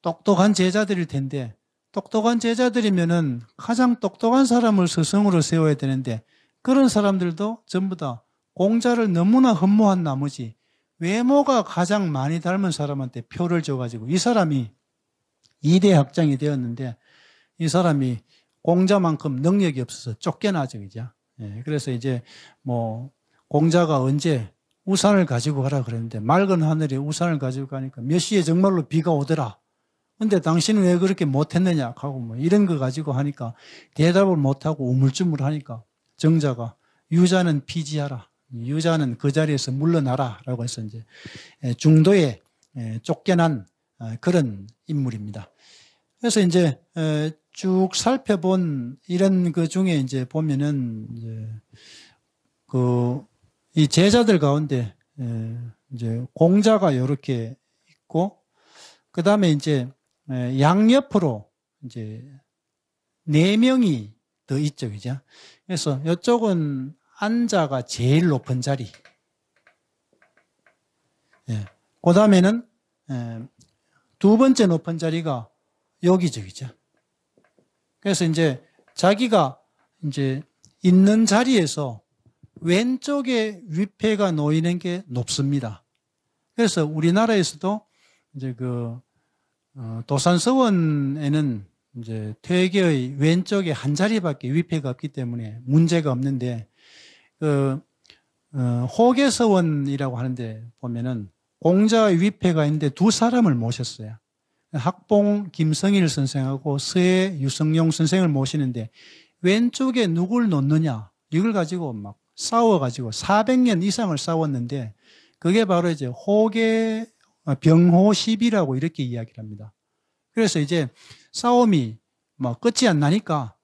똑똑한 제자들일 텐데 똑똑한 제자들이면은 가장 똑똑한 사람을 스승으로 세워야 되는데 그런 사람들도 전부 다 공자를 너무나 흠모한 나머지 외모가 가장 많이 닮은 사람한테 표를 줘가지고 이 사람이 2대 학장이 되었는데 이 사람이 공자만큼 능력이 없어서 쫓겨나죠. 그죠? 예, 그래서 이제 뭐 공자가 언제 우산을 가지고 가라 그랬는데 맑은 하늘에 우산을 가지고 가니까 몇 시에 정말로 비가 오더라. 근데 당신은 왜 그렇게 못했느냐 하고 뭐 이런 거 가지고 하니까 대답을 못하고 우물쭈물하니까 정자가 유자는 피지하라. 유자는 그 자리에서 물러나라 라고 해서 이제 중도에 쫓겨난 그런 인물입니다. 그래서 이제 쭉 살펴본 이런 그 중에 이제 보면은 이 제자들 가운데 이제 공자가 이렇게 있고 그 다음에 이제 양옆으로 이제 4명이 더 있죠, 그죠? 그래서 이쪽은 안자가 제일 높은 자리. 그 다음에는 2번째 높은 자리가 여기죠, 그죠? 그래서 이제 자기가 이제 있는 자리에서 왼쪽에 위패가 놓이는 게 높습니다. 그래서 우리나라에서도 이제 도산서원에는 이제 퇴계의 왼쪽에 한 자리밖에 위패가 없기 때문에 문제가 없는데 호계서원이라고 하는데 보면은 공자의 위패가 있는데 2사람을 모셨어요. 학봉 김성일 선생하고 서해 유성용 선생을 모시는데 왼쪽에 누굴 놓느냐 이걸 가지고 막 싸워가지고 400년 이상을 싸웠는데 그게 바로 이제 병호시비라고 이렇게 이야기를 합니다. 그래서 이제 싸움이 뭐 끝이 안 나니까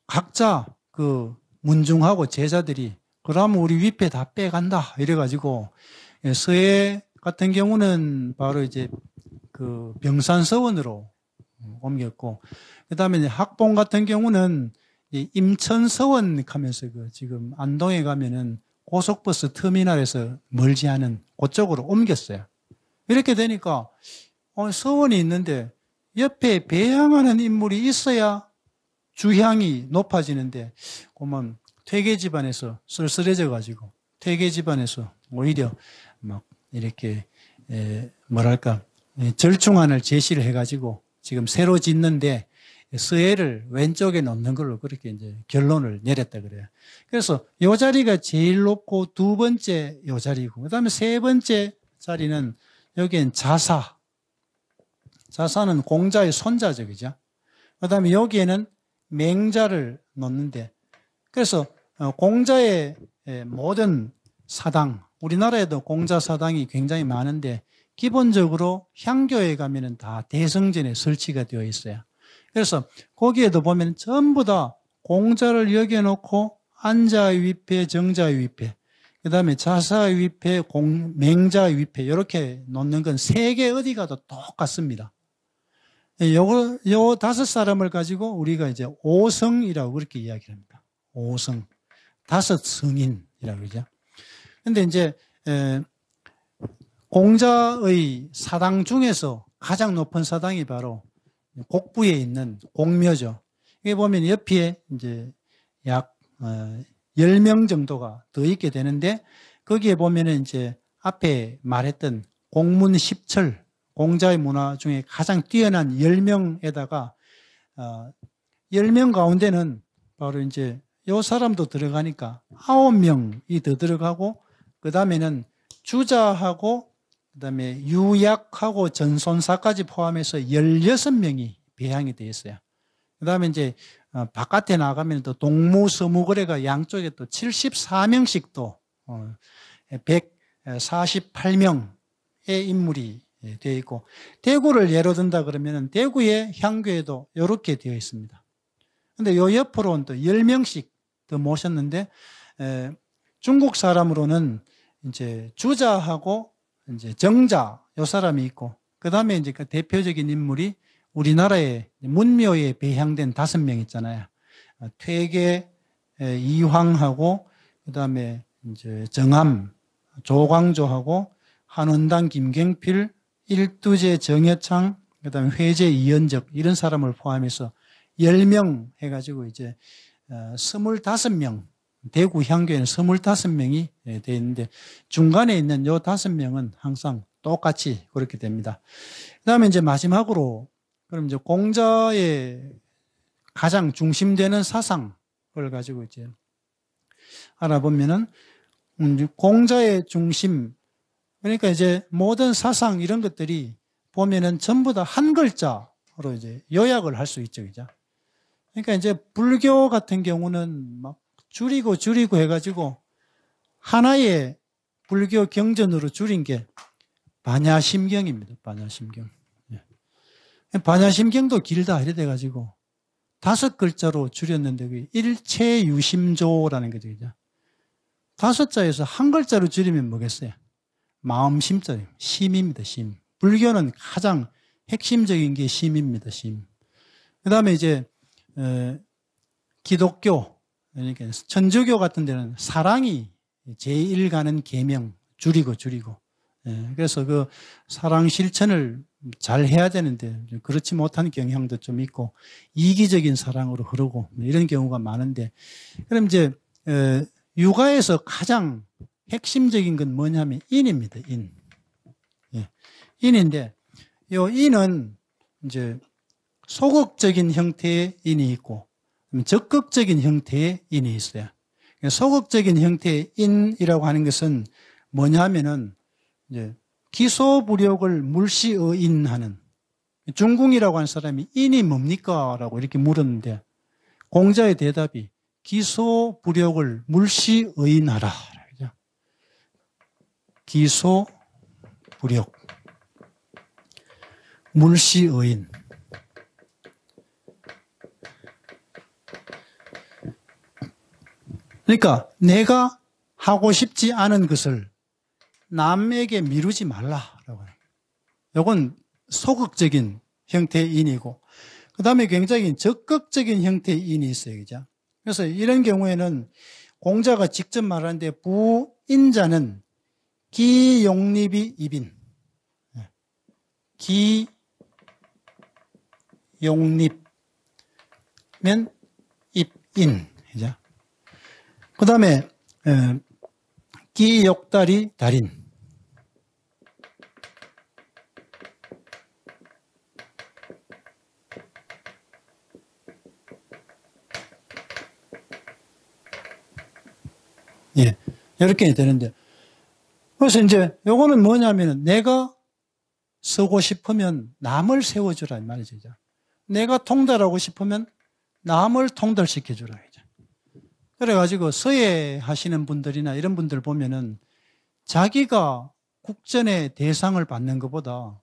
각자 그 문중하고 제자들이 그러면 우리 위패 다 빼간다 이래가지고 서해 같은 경우는 바로 이제 그 병산서원으로 옮겼고 그다음에 학봉 같은 경우는 임천서원 하면서 그 지금 안동에 가면은 고속버스 터미널에서 멀지 않은 그쪽으로 옮겼어요. 이렇게 되니까 서원이 있는데 옆에 배양하는 인물이 있어야 주향이 높아지는데 그러면 퇴계 집안에서 쓸쓸해져 가지고 퇴계 집안에서 오히려 막 이렇게 뭐랄까 절충안을 제시를 해가지고 지금 새로 짓는데 서해를 왼쪽에 놓는 걸로 그렇게 이제 결론을 내렸다 그래요. 그래서 요 자리가 제일 높고 두 번째 요 자리고 그다음에 세 번째 자리는 여기엔 자사. 자사는 공자의 손자죠, 그죠? 그다음에 여기에는 맹자를 놓는데 그래서 공자의 모든 사당, 우리나라에도 공자 사당이 굉장히 많은데 기본적으로 향교에 가면은 다 대성전에 설치가 되어 있어요. 그래서 거기에도 보면 전부 다 공자를 여겨놓고 안자의 위패, 정자의 위패, 그 다음에 자사의 위패, 맹자의 위패 이렇게 놓는 건 세계 어디 가도 똑같습니다. 요 다섯 사람을 가지고 우리가 이제 오성이라고 그렇게 이야기합니다. 오성. 다섯 성인이라고 그러죠. 근데 이제, 공자의 사당 중에서 가장 높은 사당이 바로 곡부에 있는 공묘죠. 이게 보면 옆에 이제 약 10명 정도가 더 있게 되는데 거기에 보면은 이제 앞에 말했던 공문 10철, 공자의 문화 중에 가장 뛰어난 10명에다가 10명 가운데는 바로 이제 요 사람도 들어가니까 9명이 더 들어가고 그 다음에는 주자하고 그 다음에 유약하고 전손사까지 포함해서 16명이 배양이 되어 있어요. 그 다음에 이제 바깥에 나가면 또 동무서무거래가 양쪽에 또 74명씩 또 148명의 인물이 되어 있고 대구를 예로 든다 그러면 대구의 향교에도 이렇게 되어 있습니다. 근데 요 옆으로는 또 10명씩 더 모셨는데 중국 사람으로는 이제 주자하고 이제 정자 요 사람이 있고 그다음에 이제 그 대표적인 인물이 우리나라의 문묘에 배향된 5명 있잖아요. 퇴계 이황하고 그다음에 이제 정암 조광조하고 한원당 김경필 일두제 정여창 그다음에 회제 이연적 이런 사람을 포함해서 10명 해가지고 이제 25명 대구 향교에는 25명이 되어 있는데 중간에 있는 요 5명은 항상 똑같이 그렇게 됩니다. 그 다음에 이제 마지막으로 그럼 이제 공자의 가장 중심되는 사상을 가지고 이제 알아보면은 공자의 중심 그러니까 이제 모든 사상 이런 것들이 보면은 전부 다 한 글자로 이제 요약을 할 수 있죠, 그죠? 그러니까 이제 불교 같은 경우는 막 줄이고 해가지고 하나의 불교 경전으로 줄인 게 반야심경입니다. 반야심경. 반야심경도 길다 이래 돼가지고 5글자로 줄였는데 그게 일체유심조라는 거죠. 그죠? 5자에서 한 글자로 줄이면 뭐겠어요? 마음심자, 심입니다. 심. 불교는 가장 핵심적인 게 심입니다. 심. 그 다음에 이제 기독교, 그러니까 천주교 같은 데는 사랑이 제일 가는 계명, 줄이고. 그래서 그 사랑 실천을 잘 해야 되는데 그렇지 못한 경향도 좀 있고 이기적인 사랑으로 흐르고 이런 경우가 많은데 그럼 이제 육아에서 가장 핵심적인 건 뭐냐면 인입니다. 인. 인인데 요 인은 이제 소극적인 형태의 인이 있고 적극적인 형태의 인이 있어요. 소극적인 형태의 인이라고 하는 것은 뭐냐면은 이제 기소부력을 물시어인하는 중궁이라고 하는 사람이 인이 뭡니까? 라고 이렇게 물었는데 공자의 대답이 기소불역을 물시의인하라. 기소불역, 물시의인. 그러니까 내가 하고 싶지 않은 것을 남에게 미루지 말라라고 해요. 이건 소극적인 형태의 인이고, 그 다음에 굉장히 적극적인 형태의 인이 있어요. 그죠? 그래서 이런 경우에는 공자가 직접 말하는데 부인자는 기용립이 입인. 기용립면 입인. 그죠? 그 다음에 기역달이 달인. 예, 이렇게 되는데, 그래서 이제 요거는 뭐냐면은 내가 서고 싶으면 남을 세워주라 이 말이죠. 내가 통달하고 싶으면 남을 통달시켜주라. 그래가지고 서예 하시는 분들이나 이런 분들 보면은 자기가 국전의 대상을 받는 것보다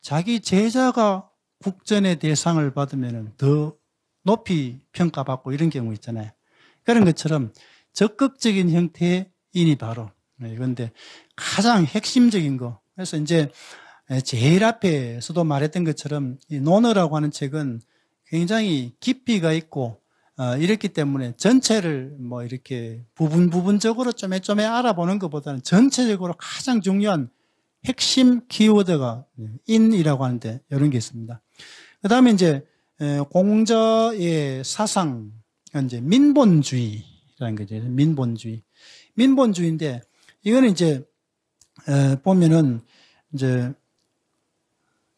자기 제자가 국전의 대상을 받으면은 더 높이 평가받고 이런 경우 있잖아요. 그런 것처럼 적극적인 형태의 인이 바로 이건데 가장 핵심적인 거. 그래서 이제 제일 앞에서도 말했던 것처럼 이 논어라고 하는 책은 굉장히 깊이가 있고 이렇기 때문에 전체를 뭐 이렇게 부분적으로 쪼매쪼매 알아보는 것보다는 전체적으로 가장 중요한 핵심 키워드가 인이라고 하는데 이런 게 있습니다. 그 다음에 이제 공자의 사상, 이제 민본주의라는 거죠. 민본주의인데 이거는 이제 보면은 이제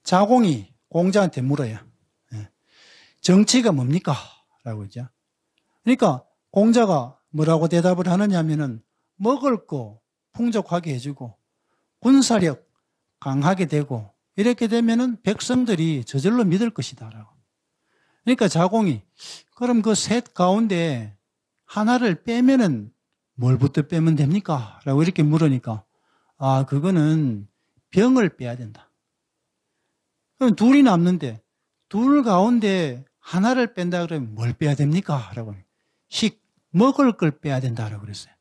자공이 공자한테 물어요. 정치가 뭡니까? 라고 하죠. 그러니까 공자가 뭐라고 대답을 하느냐 하면은 먹을 거 풍족하게 해주고 군사력 강하게 되고 이렇게 되면은 백성들이 저절로 믿을 것이다. 라고. 그러니까 자공이 그럼 그 셋 가운데 하나를 빼면은 뭘부터 빼면 됩니까? 라고 이렇게 물으니까 그거는 병을 빼야 된다. 그럼 둘이 남는데 둘 가운데 하나를 뺀다 그러면 뭘 빼야 됩니까? 라고. 먹을 걸 빼야 된다라고 그랬어요.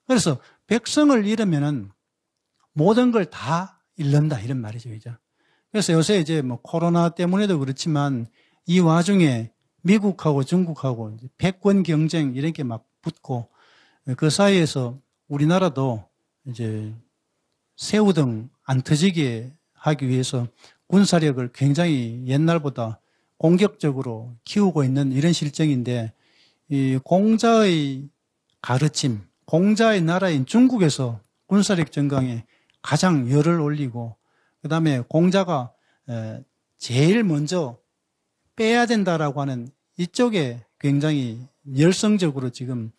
그래서 백성을 잃으면은 모든 걸 다 잃는다 이런 말이죠. 그죠? 그래서 요새 이제 뭐 코로나 때문에도 그렇지만 이 와중에 미국하고 중국하고 이제 패권 경쟁 이런 게 막 붙고 그 사이에서 우리나라도 이제 새우등 안 터지게 하기 위해서 군사력을 굉장히 옛날보다 공격적으로 키우고 있는 이런 실정인데 이 공자의 가르침, 공자의 나라인 중국에서 군사력 증강에 가장 열을 올리고 그 다음에 공자가 제일 먼저 빼야 된다라고 하는 이쪽에 굉장히 열성적으로 지금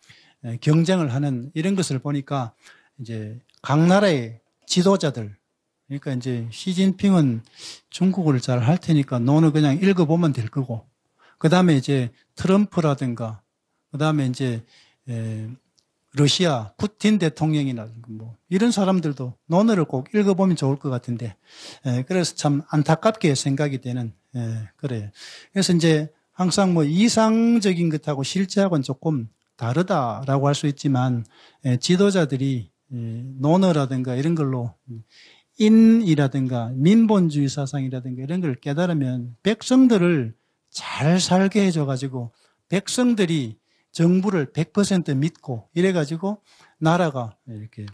경쟁을 하는 이런 것을 보니까 이제 각 나라의 지도자들 그러니까 이제 시진핑은 중국어를 잘 할 테니까 너는 그냥 읽어보면 될 거고 그 다음에 이제 트럼프라든가 그 다음에 이제 러시아 푸틴 대통령이나 뭐 이런 사람들도 논어를 꼭 읽어보면 좋을 것 같은데 그래서 참 안타깝게 생각이 되는 그래요. 그래서 이제 항상 뭐 이상적인 것하고 실제하고는 조금 다르다라고 할 수 있지만 지도자들이 논어라든가 이런 걸로 인이라든가 민본주의 사상이라든가 이런 걸 깨달으면 백성들을 잘 살게 해줘가지고 백성들이 정부를 100% 믿고 이래가지고 나라가 이렇게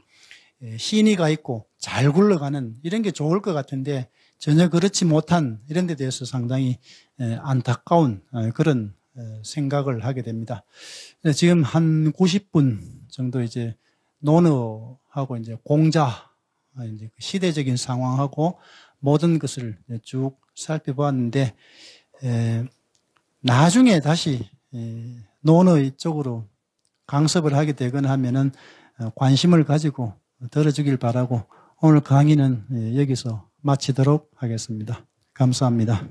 신의가 있고 잘 굴러가는 이런 게 좋을 것 같은데 전혀 그렇지 못한 이런 데 대해서 상당히 안타까운 그런 생각을 하게 됩니다. 지금 한 90분 정도 이제 논어하고 이제 공자 이제 시대적인 상황하고 모든 것을 쭉 살펴보았는데 나중에 다시 논어 쪽으로 강습을 하게 되거나 하면은 관심을 가지고 들어주길 바라고 오늘 강의는 여기서 마치도록 하겠습니다. 감사합니다.